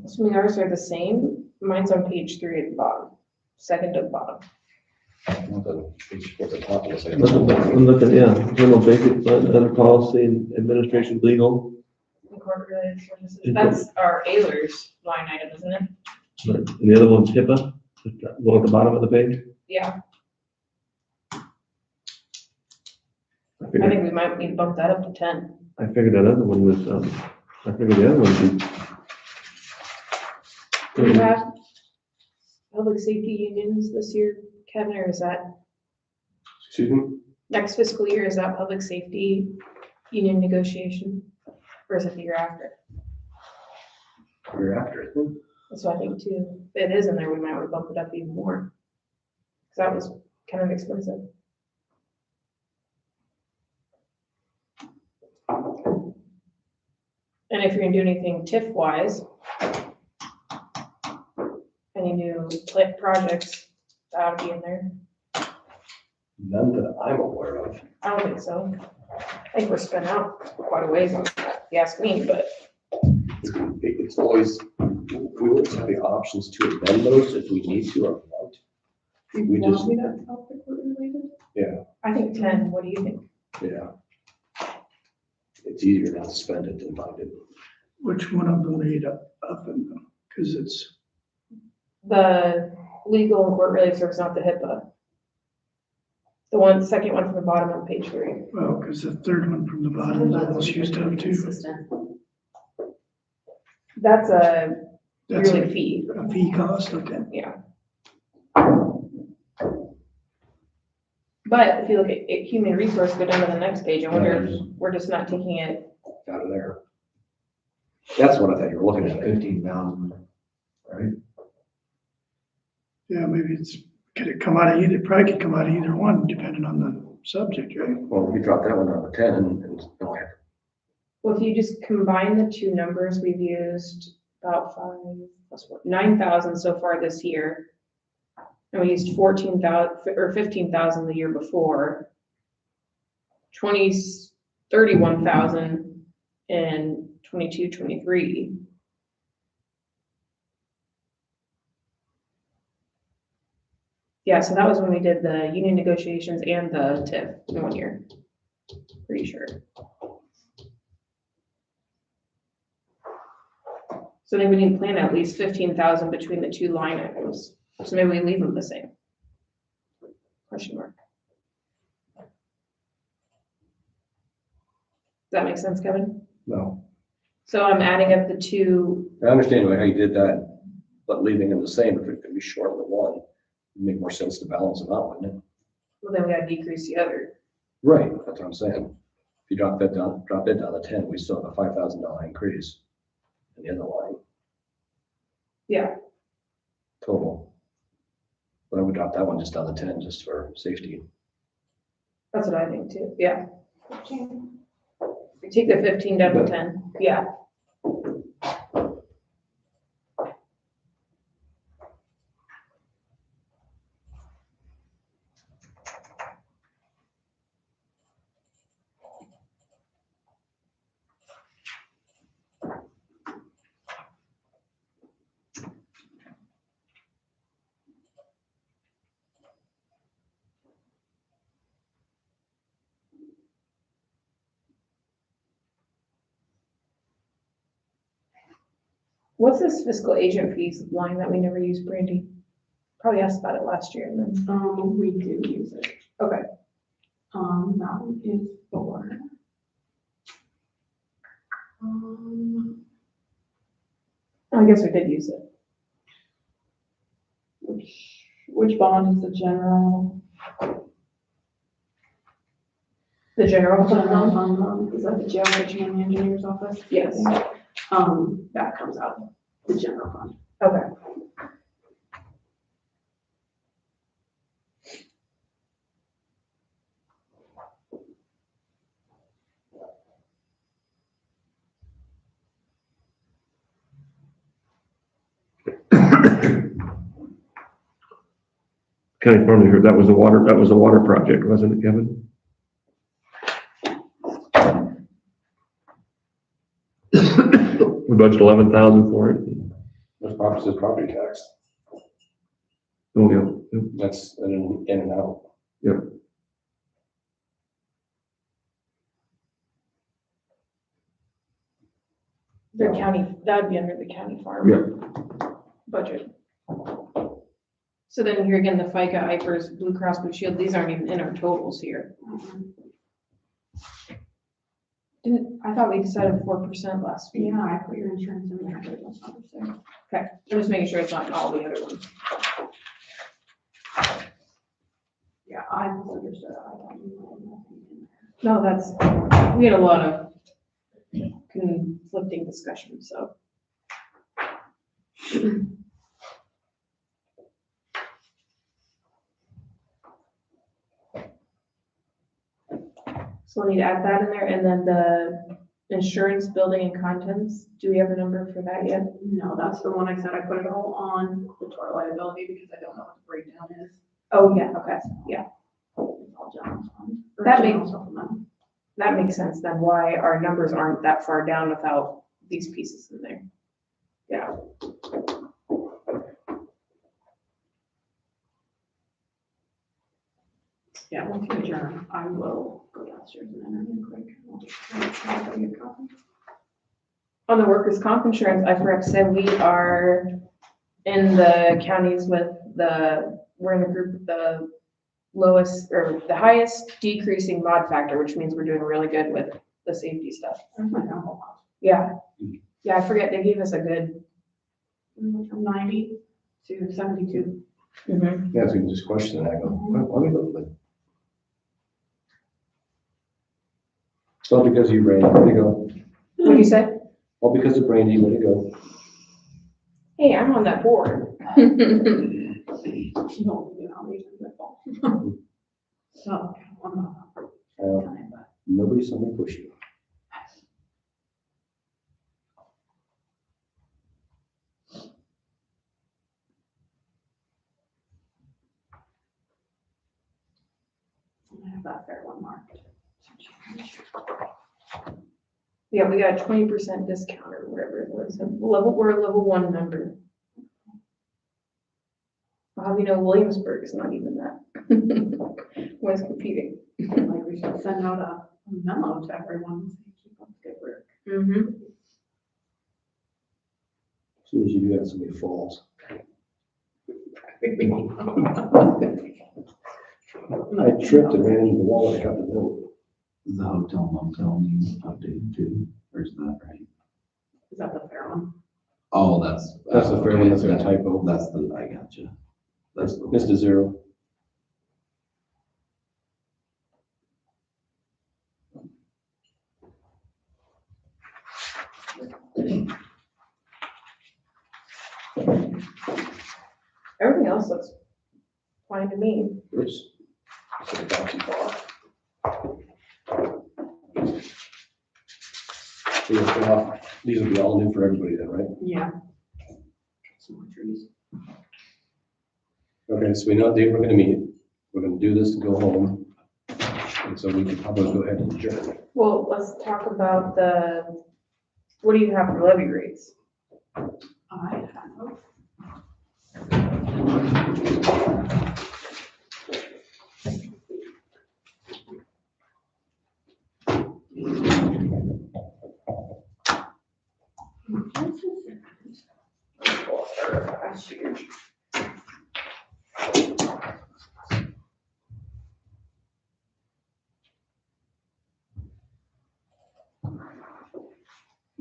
Assuming ours are the same, mine's on page 3 at the bottom, second to the bottom. At the top of this, I'm looking, yeah, general basic fund, other policy, and administration, legal, Incorporated services. That's our Ayers line item, isn't it? and the other one's HIPAA, one at the bottom of the page. Yeah, I I figured, think we might need to bump that up to 10. I figured that other one was, I figured the other one would be. Do we have public safety unions this year, Kevin, or is that Excuse me? next fiscal year, is that public safety union negotiation? Or is it the year after? We're after it. That's what I think too. If it is in there, we might want to bump it up even more. Cause that was kind of expensive. And if you're gonna do anything TIF wise, any new projects, that would be in there. None that I'm aware of. I don't think so. I think we're spent out quite a ways on that, if you ask me, but It's always, we always have the options to amend those if we need to or want. Do We you want just- me to topic related? Yeah, I think 10, what do you think? yeah. It's easier not to spend it than find it. Which one of them laid up and, because it's, The legal and court related service, not the HIPAA. The one, second one from the bottom on page 3. well, because the third one from the bottom, that was used up too. Consistent. That's a That's yearly fee, a fee cost, okay. yeah. But if you look at human resource, go down to the next page, I wonder if we're just not taking it. Out of there. That's what I thought you were looking at. 15,000, right? Yeah, maybe could it come out of either, probably could come out of either one, depending on the subject, right? Well, we dropped that one down to 10 and no, Well, if you just combine the two numbers, we've used about 5 plus 4, 9,000 so far this year. And we used 14,000 or 15,000 the year before. 31,000 in 22, 23. Yeah, so that was when we did the union negotiations and the TIF in 1 year. Pretty sure. So then we need to plan at least 15,000 between the two line items. So maybe we leave them the same. Question mark. Does that make sense, Kevin? no. So I'm adding up the two, I understand how you did that, but leaving them the same, if it could be short the one, it'd make more sense to balance them out, wouldn't it? well, then we gotta decrease the other. Right, that's what I'm saying. If you drop that down to 10, we still have a $5,000 increase in the other line Yeah, total. But I would drop that one just down to 10, just for safety. that's what I think too, yeah. Take the 15 down to 10, yeah. What's this fiscal agent fees line that we never used, Brandy? Probably asked about it last year and then, We do use it. okay. That one is for. I guess we did use it. Which bond is the general? The general General fund, fund, is that the jail kitchen and the engineer's office? yes, That comes out, the general fund. okay. County Farm, here, that was a water project, wasn't it, Kevin? We budgeted 11,000 for it. There's property tax. Oh, yeah, yep. That's in and out. The county, that'd be under the county farm. Yeah. Budget. So then here again, the FICA, IFRS, Blue Cross Blue Shield, these aren't even in our totals here. I thought we decided 4% last week. Yeah, I put your insurance in there, but that's not the same. Okay, I'm just making sure it's not in all the other ones. Yeah, I misunderstood. I thought you had nothing in there. No, that's, we had a lot of conflicting discussions, so. So we'll need to add that in there, and then the insurance, building and contents, do we have a number for that yet? No, that's the one I said I put it all on the tort liability because I don't know what the breakdown is. Oh, yeah, okay, yeah, It's all general fund, or That general makes- supplemental. that makes sense then, why our numbers aren't that far down without these pieces in there. Yeah. Yeah, once you adjourn, I will go downstairs and enter in quick. I'll just try to get a copy. On the workers' comp insurance, I forgot to say, we are in the counties with we're in the group with the lowest, or the highest decreasing mod factor, which means we're doing really good with the safety stuff. There's my down whole lot. Yeah, yeah, I forget, they gave us a good. From 90 to 72. Yeah, so you can just question it. I go, why we look like? It's all because of you, Brandy. Way to go. What do you say? All because of Brandy. Way to go. Hey, I'm on that board. You don't do how many times I fall. So, I'm not. Nobody saw me push you. I have that fair one marked. Yeah, we got a 20% discount or whatever it was, we're a level 1 member. How do you know Williamsburg is not even that? Was competing. Like, we should send out a memo to everyone and say, keep up the good work. Mm-hmm. As soon as you do that, somebody falls. I tripped and ran into the wall and I got the note. Is the hotel motel needs updated too, or is that right? Is that the fair one? Oh, that's. That's the fair one, that's a that- typo. That's the, I gotcha. That's the. Missed a zero. Everything else looks fine to me. Oops. Should have gone too far. These will be all new for everybody then, right? Yeah. Some more trees. Okay, so we know what date we're gonna meet. We're gonna do this and go home. And so we can probably go ahead and adjourn. Well, let's talk about what do you have for levy rates? I have.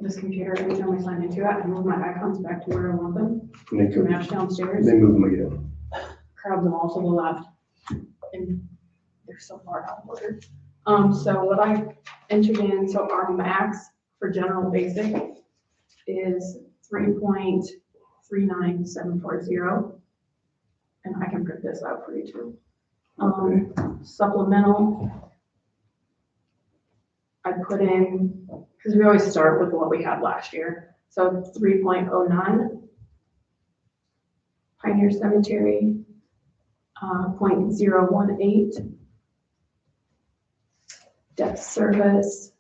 This computer, every time I sign into it, I move my icons back to where I want them And they to could, match downstairs. they move them again. Crowd them all to the left. And they're so far out of order. So what I entered in, so our max for general basic is 3.39740. And I can print this out for you too. Supplemental, I put in, because we always start with what we had last year. So 3.09. Pioneer Cemetery, 0.018. Debt service,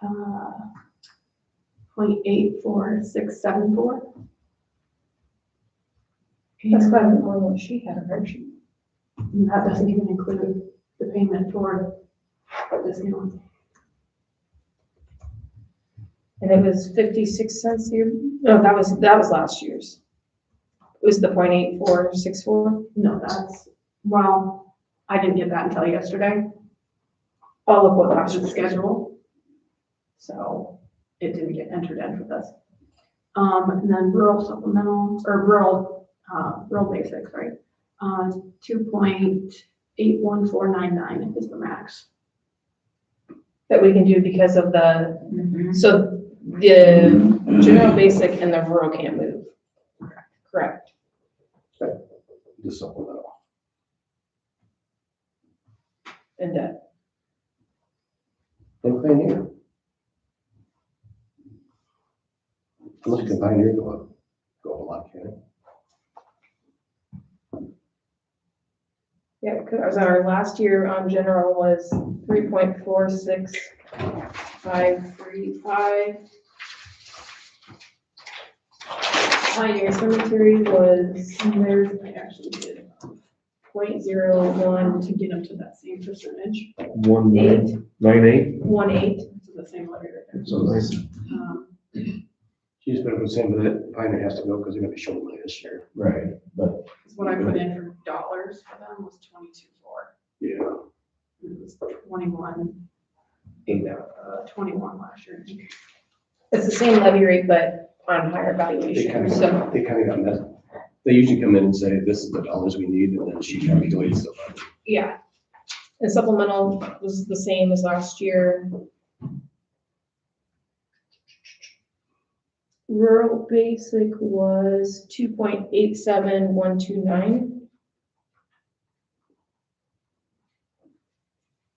0.84674. That's why only one she had a her sheet. that doesn't even include the payment toward this new one. And it was 56 cents here. No, that was last year's. It was the 0.8464. No, well, I didn't get that until yesterday. All of what was the schedule. So it didn't get entered in for this. And then rural supplemental, or rural basics, right? 2.81499 is the max. That we can do because of the, Mhm. so the general basic and the rural can't move. Correct. The supplemental. And that, And Pioneer. Look at Pioneer go up a lot, can it? yeah, because our last year on general was 3.46535. Pioneer Cemetery was, there's, I actually did 0.01 To get them to that same percentage, 1998. 18. to the same level right there. So nice. She's better put saying, but that Pioneer has to go because they're gonna be short money this year. Right, but Because what I put in for dollars for them was 22.4. Yeah. It was 21, 21 last year. It's the same levy rate, but on higher They valuation, kind so. of got messed. They usually come in and say, this is the dollars we need, and then she calculates the budget. Yeah. And supplemental was the same as last year. Rural basic was 2.87129.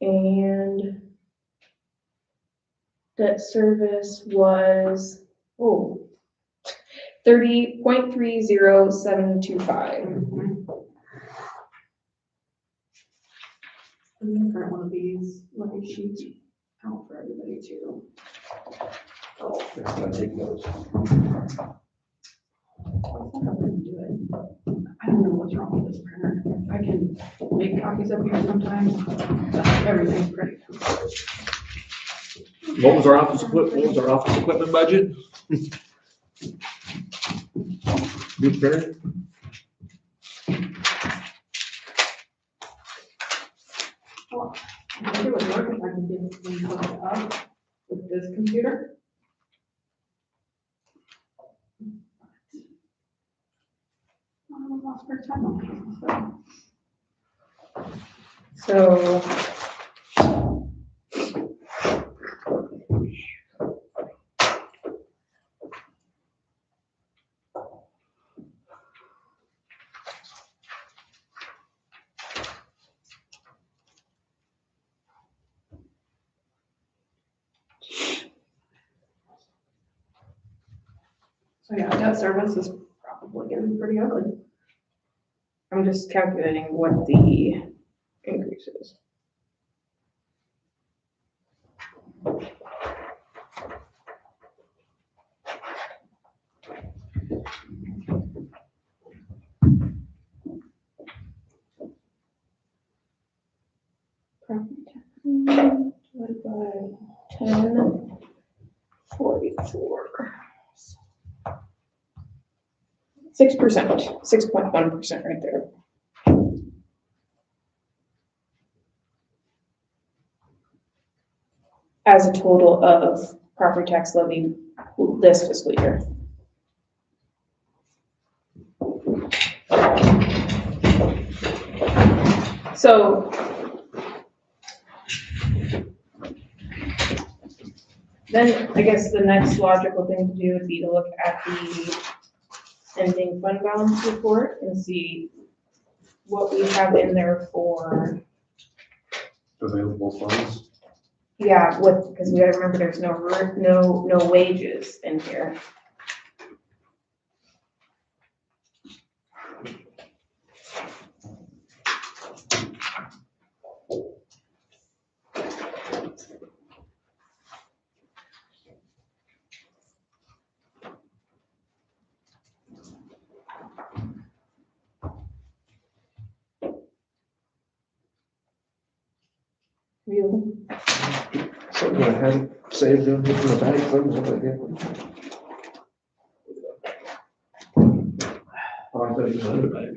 And debt service was, 30.30725. I'm gonna print one of these levy sheets out for everybody too. I'm gonna take notes. I don't know what's wrong with this printer. I can make copies up here sometimes, but everything's printed. What was our office equipment budget? Good fair? I think it would work if I could get this thing hooked up with this computer. I lost my time on this, so. So. So yeah, debt service is probably gonna be pretty ugly. I'm just calculating what the increase is. Property tax divided by 1044. 6%, 6.1% right there. As a total of property tax levy this fiscal year. So then I guess the next logical thing to do would be to look at the ending fund balance report and see what we have in there for, Available funds. yeah, because we gotta remember there's no wages in here. You, Something I hadn't saved up in the bank, something like that. Oh, I thought you had it back.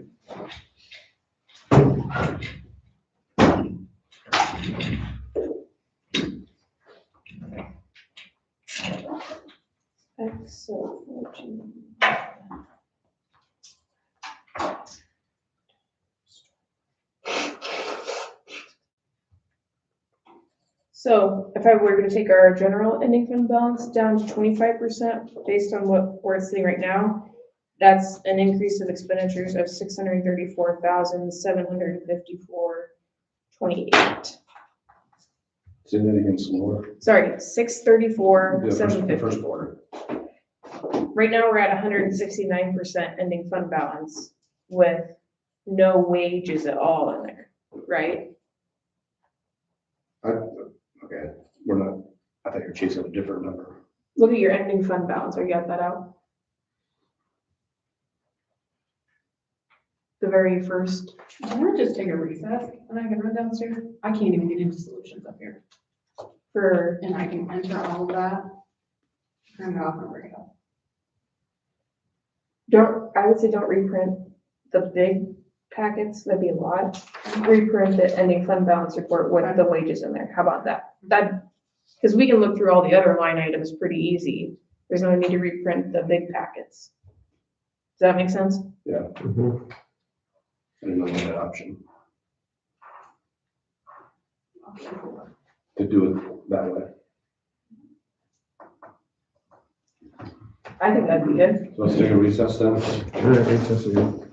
Excel. So if I were gonna take our general ending fund balance down to 25% based on what we're seeing right now, that's an increase of expenditures of 634,754.28. Say that again some more. Sorry, 634, The first 754. quarter. Right now, we're at 169% ending fund balance with no wages at all in there, right? Okay, we're not, I thought you were chasing a different number. Look at your ending fund balance, or you got that out? The very first, Do you want to just take a recess and I can run downstairs? I can't even get into solutions up here. for, And I can enter all of that. Turn it off and bring it up. I would say don't reprint the big packets, that'd be a lot. Reprint the ending fund balance report with the wages in there, how about that? Because we can look through all the other line items pretty easy, there's no need to reprint the big packets. Does that make sense? Mhm. I didn't know you had that option to do it that way. I think that'd be good. So let's take a recess then. All right, recess again.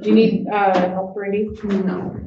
Do you need, help, Brady? No.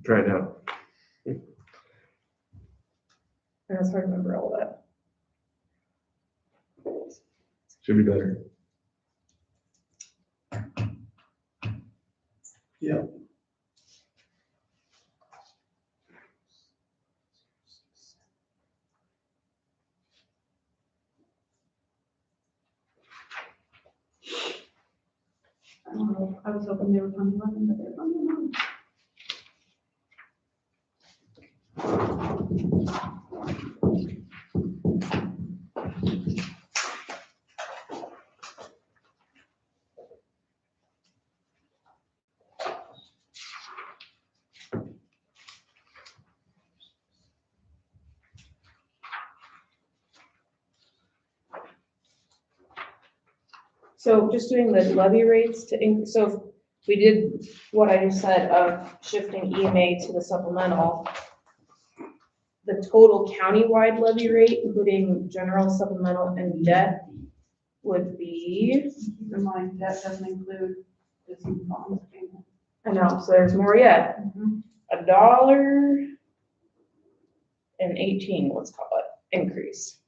Try it out. And it's hard to remember all that. Should be better. Yeah. I don't know, I was hoping they were Fund 11, but they're Fund 11. So just doing the levy rates so if we did what I just said of shifting EMA to the supplemental. The total countywide levy rate, including general, supplemental, and debt, would be, Keep in mind, that doesn't include this bonds payment. I know, so there's more yet, $1.18, let's call it, increase.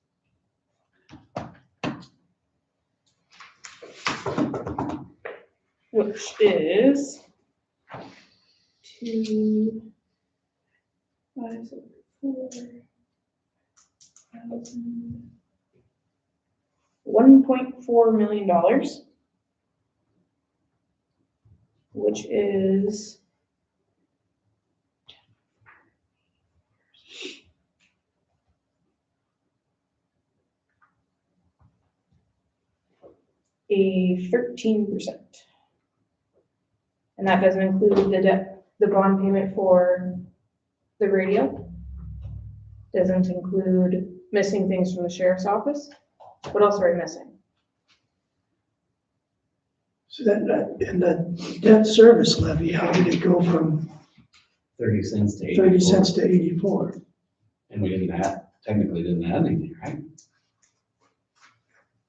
Which is 2, 5, 7, 4, 1,000, $1.4 million, which is a 13%. And that doesn't include the bond payment for the radio. Doesn't include missing things from the sheriff's office. What else are we missing? So in the debt service levy, how did it go from 30 cents to 84? 30 cents to 84? And we technically didn't add anything, right?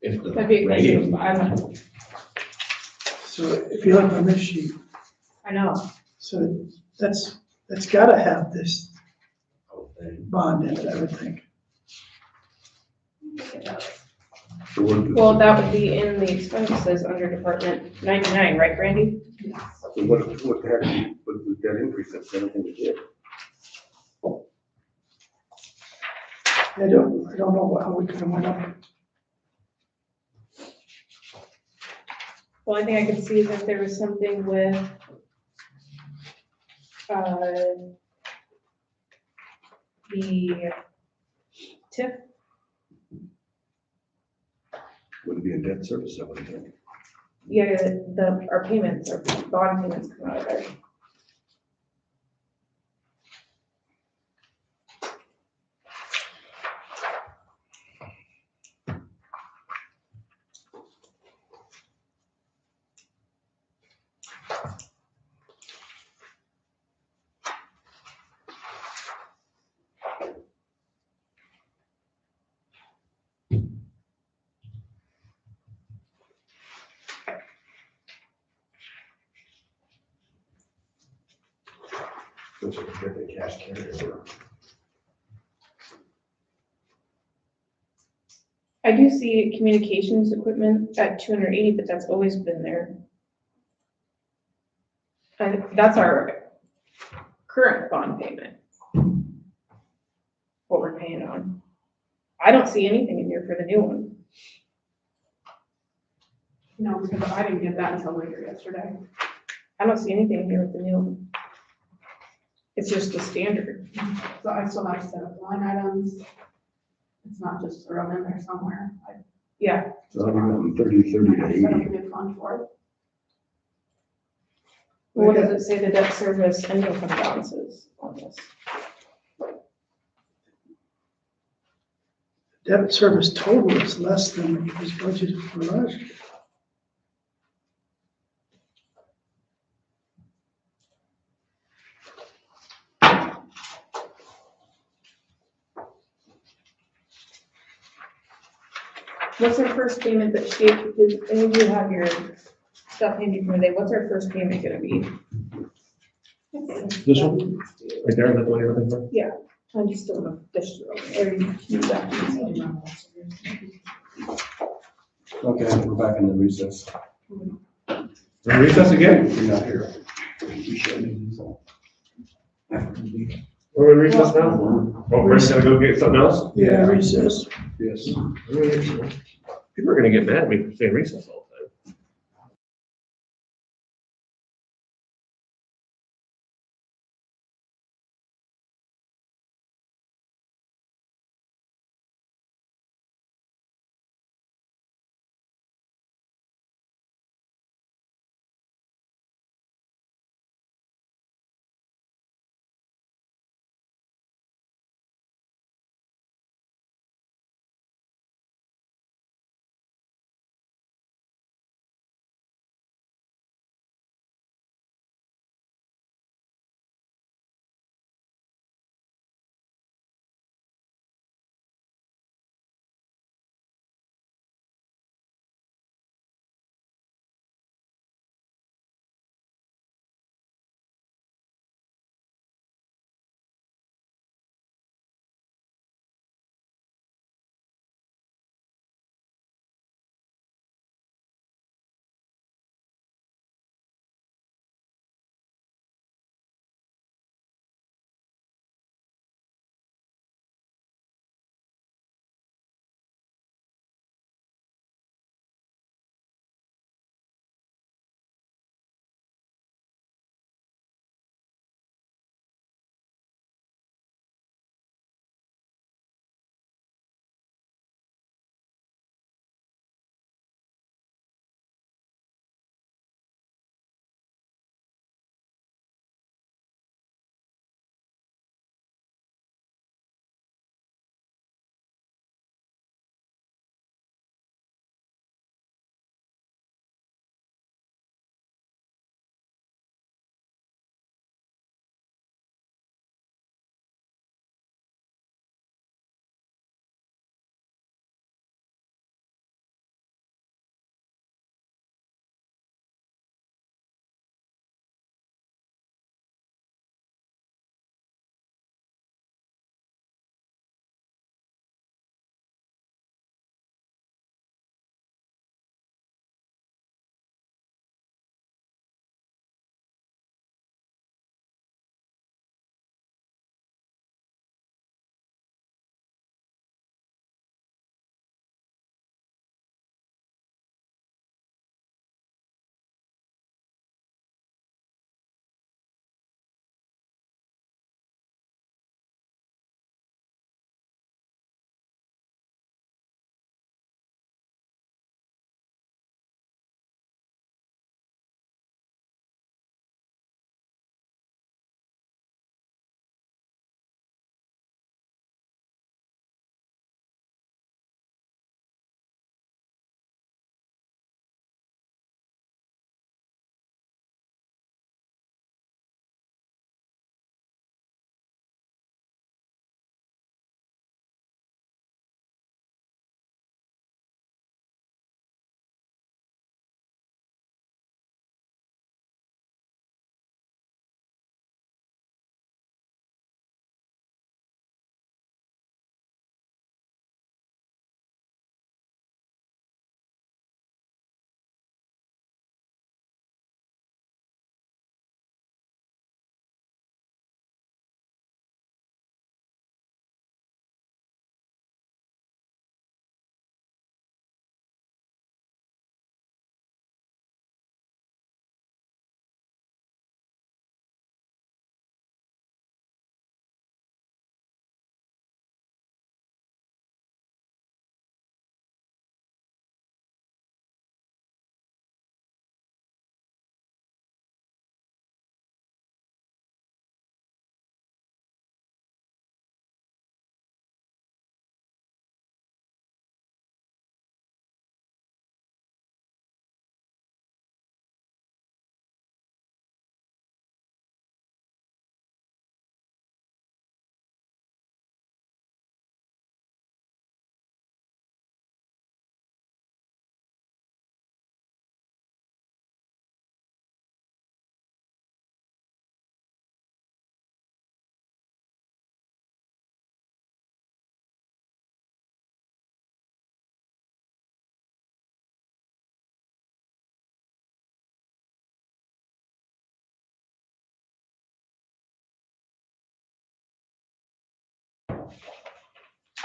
If the That'd be a radio's question. I not. don't know. So if you look on this sheet, I know. so that's gotta have this whole thing. bond in it, I would think. So what, Well, that would be in the expenses under Department 99, right, Brandy? so what the heck, with that increase, that's everything we did. I don't know how we could have went up. The only thing I could see is if there was something with, the TIF. Would it be in debt service, I would think. Yeah, our payments, our bond payments come out of there. Which is different cash carrier. I do see communications equipment at 280, but that's always been there. And that's our current bond payment. What we're paying on. I don't see anything in here for the new one. No, because I didn't get that until later yesterday. I don't see anything in here with the new one. It's just the standard. So I still have to set up line items. It's not just thrown in there somewhere. Yeah, So how do you go from 30 to I 80? set up a new fund for it. what does it say the debt service and income balances on this? Debt service total is less than was budgeted for last year. What's our first payment that she, and you have your stuff handy for today, what's our first payment gonna be? This one, right there, is that the one you're looking for? I just don't know if this or you got Okay, we're back in the recess. Wanna recess again? You're not here. We're in recess now? Oh, we're just gonna go get something else? Yeah, recess. Yes. People are gonna get mad at me for saying recess all the time.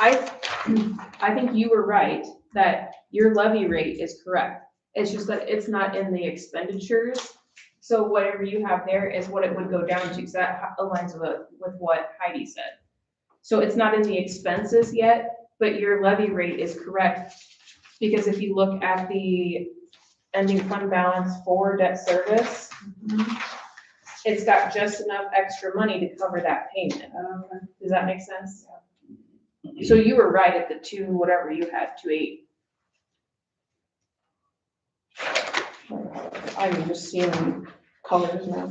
I think you were right, that your levy rate is correct. It's just that it's not in the expenditures. So whatever you have there is what it would go down to, because that aligns with what Heidi said. So it's not in the expenses yet, but your levy rate is correct. Because if you look at the ending fund balance for debt service, it's got just enough extra money to cover that payment. Does that make sense? So you were right at the two, whatever you had, 2.8. I'm just seeing colors now.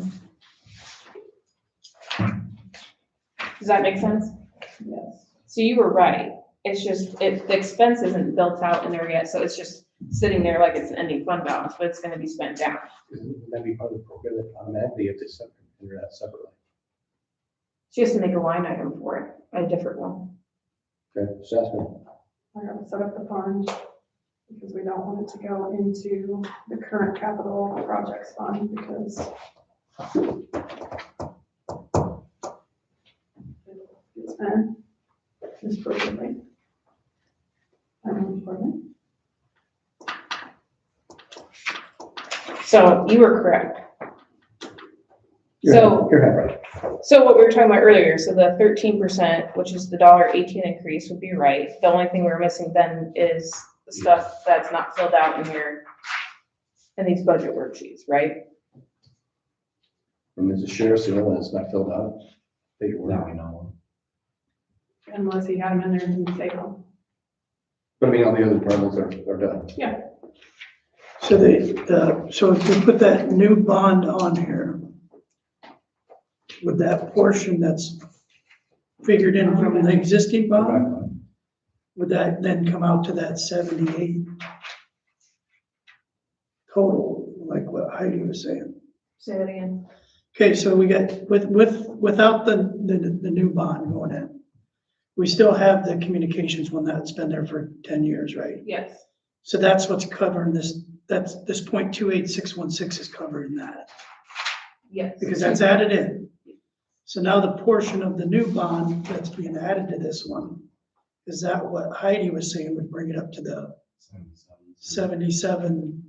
Does that make sense? Yes. So you were right. It's just, the expense isn't built out in there yet, so it's just sitting there like it's an ending fund balance, but it's gonna be spent down. Wouldn't that be part of the program that automatically if it's separate, under that separately? She has to make a line item for it, a different one. Okay, assessment. I gotta set up the fund because we don't want it to go into the current capital projects fund because it's spent disproportionately. So you were correct. So, You're right. so what we were talking about earlier, so the 13%, which is the $1.18 increase would be right. The only thing we're missing then is the stuff that's not filled out in here, in these budget worksheets, right? And there's a sheriff's the only one that's not filled out. That you're Now working we on. know. Unless he had them in there and didn't say them. But I mean, all the other departments are done. So so if we put that new bond on here, would that portion that's figured in from the existing bond, would that then come out to that 78 total, like what Heidi was saying? Say that again. Okay, so we got, without the new bond going in, we still have the communications one that's been there for 10 years, right? Yes. So that's what's covering this, this 0.28616 is covering that, Yes. because that's added in. So now the portion of the new bond that's being added to this one, is that what Heidi was saying would bring it up to the 77,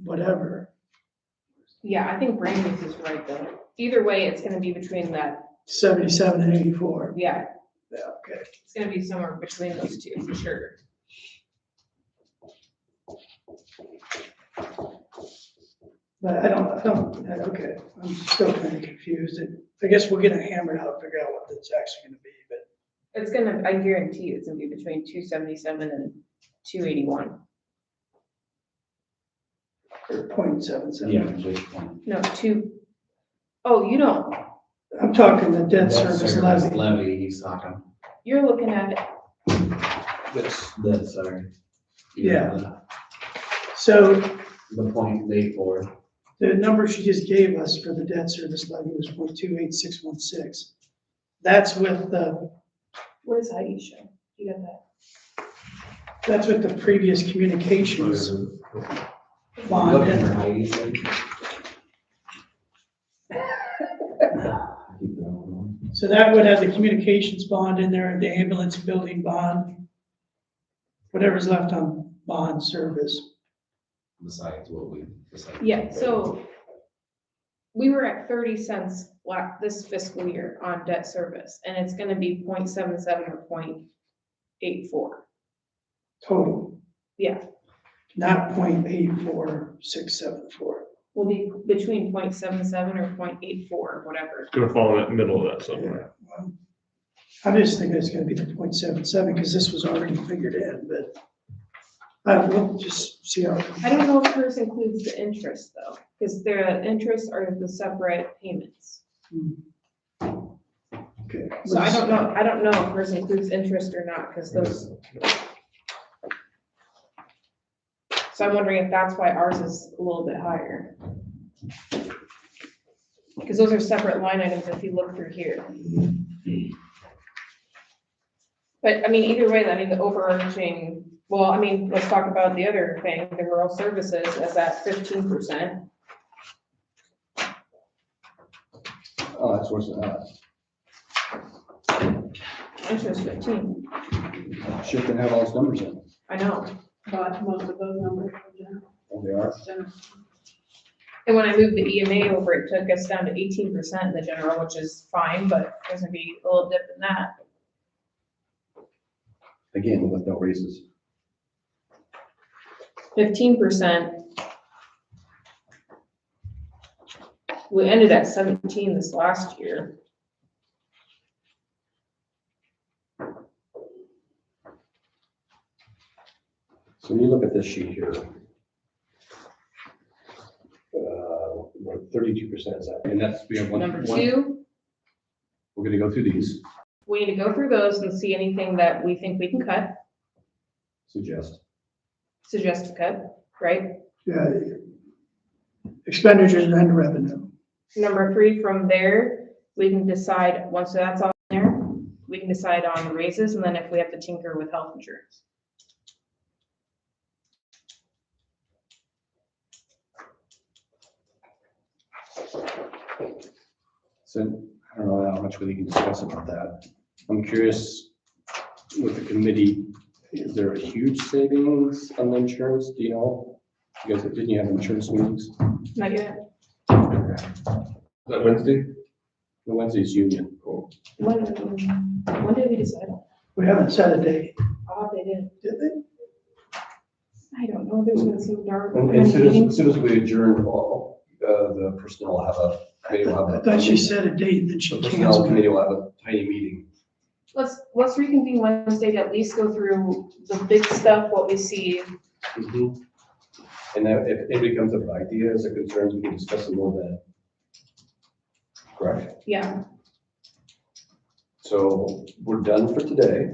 whatever, Yeah, I think Brandon's is right though. Either way, it's gonna be between that, 77 and 84. yeah, Yeah, okay. it's gonna be somewhere between those two for sure. But I don't, okay, I'm still kind of confused. I guess we'll get it hammered out, figure out what it's actually gonna be, but It's gonna, I guarantee you, it's gonna be between 277 and 281. or 0.77. Yeah, which one? No, oh, you don't, I'm talking the debt service levy. Levy, he's talking. you're looking at it, The, sorry. Yeah. So The 0.84. the number she just gave us for the debt service levy was 0.28616. That's with the, what is Heidi show? You got that? that's with the previous communications bond. Looking for Heidi's thing. Keep going. So that would have the communications bond in there, the ambulance building bond, whatever's left on bond service. Besides what we decided. Yeah, so we were at 30 cents this fiscal year on debt service, and it's gonna be 0.77 or 0.84. Total, Yeah, not 0.84674. will be between 0.77 or 0.84 or whatever. It's gonna fall in the middle of that somewhere. Yeah, well, I'm just thinking it's gonna be the 0.77 because this was already figured in, but we'll just see how. I don't know if hers includes the interest though, because the interests are the separate payments. Okay. So I don't know if hers includes interest or not, because those. So I'm wondering if that's why ours is a little bit higher. Because those are separate line items if you look through here. But I mean, either way, I mean, the overarching, well, I mean, let's talk about the other thing, the rural services is at 15%. Oh, that's worse than that. Mine shows 15. Ship didn't have all its numbers in. I know. But most of those numbers are general. Oh, they are? General. And when I moved the EMA over, it took us down to 18% in the general, which is fine, but there's gonna be a little dip in that. Again, with no raises. 15%. We ended at 17 this last year. So when you look at this sheet here, what 32% is that? And that's, we have one. Number one- 2, We're gonna go through these, we need to go through those and see anything that we think we can cut, suggest. suggest to cut, right? Yeah. Expenditures and revenue. Number 3, from there, we can decide, once that's on there, we can decide on raises, and then if we have to tinker with health insurance. So I don't know how much we can discuss about that. I'm curious with the committee, is there a huge savings on the insurance? Do you know? You guys, didn't you have insurance meetings? Not yet. Is that Wednesday? The Wednesday's union. Cool. When did we decide? We haven't set a date, Oh, they did. did they? I don't know, there's been some dark. And as soon as we adjourn, the personnel will have a, committee will have I a. thought she said a date and then she The personnel canceled committee it. will have a tiny meeting. Let's reconvene Wednesday to at least go through the big stuff, what we see. And then if anybody comes up with ideas or concerns, we can discuss them more then. Correct? Yeah, So we're done for today.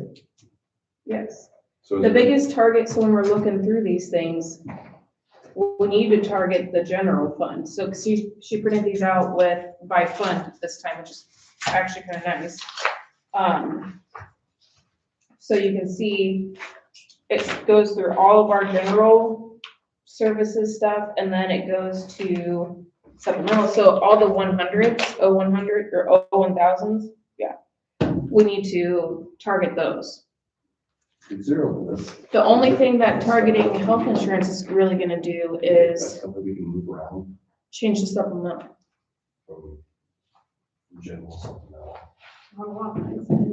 yes. So The biggest targets when we're looking through these things, we need to target the general fund. So she printed these out with by fund this time, which is actually kind of nice. So you can see it goes through all of our general services stuff, and then it goes to supplemental. So all the 100s, 0100 or 1000s, yeah, we need to target those. Zero this. The only thing that targeting health insurance is really gonna do is That's something we can move around change the supplemental. from general. supplemental.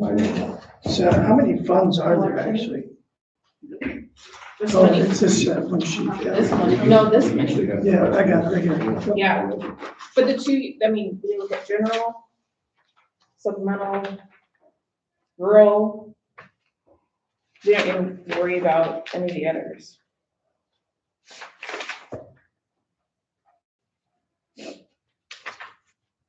I I know. So how many funds are there actually? This Oh, many, it's this one sheet. this Yeah, one, no, this We many, usually have- Yeah, I got it right here. yeah. But the two, I mean, we look at general, supplemental, rural. We don't even worry about any of the others.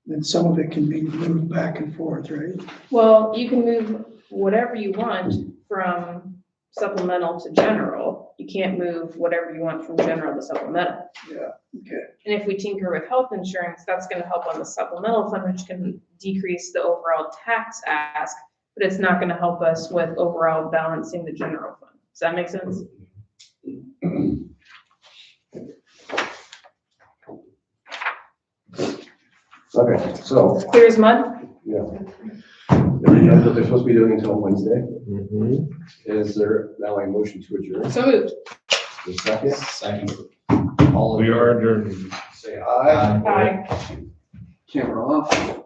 And some of it can be moved back and forth, right? Well, you can move whatever you want from supplemental to general. You can't move whatever you want from general to supplemental. Okay. And if we tinker with health insurance, that's gonna help on the supplemental fund, which can decrease the overall tax ask, but it's not gonna help us with overall balancing the general fund. Does that make sense? Okay, so, Clear as mud? yeah. That's what they're supposed to be doing until Wednesday. Mhm. Is there now a motion to adjourn? So moved. The second? Second. All in We are favor, adjourned. say aye. Aye. Camera off.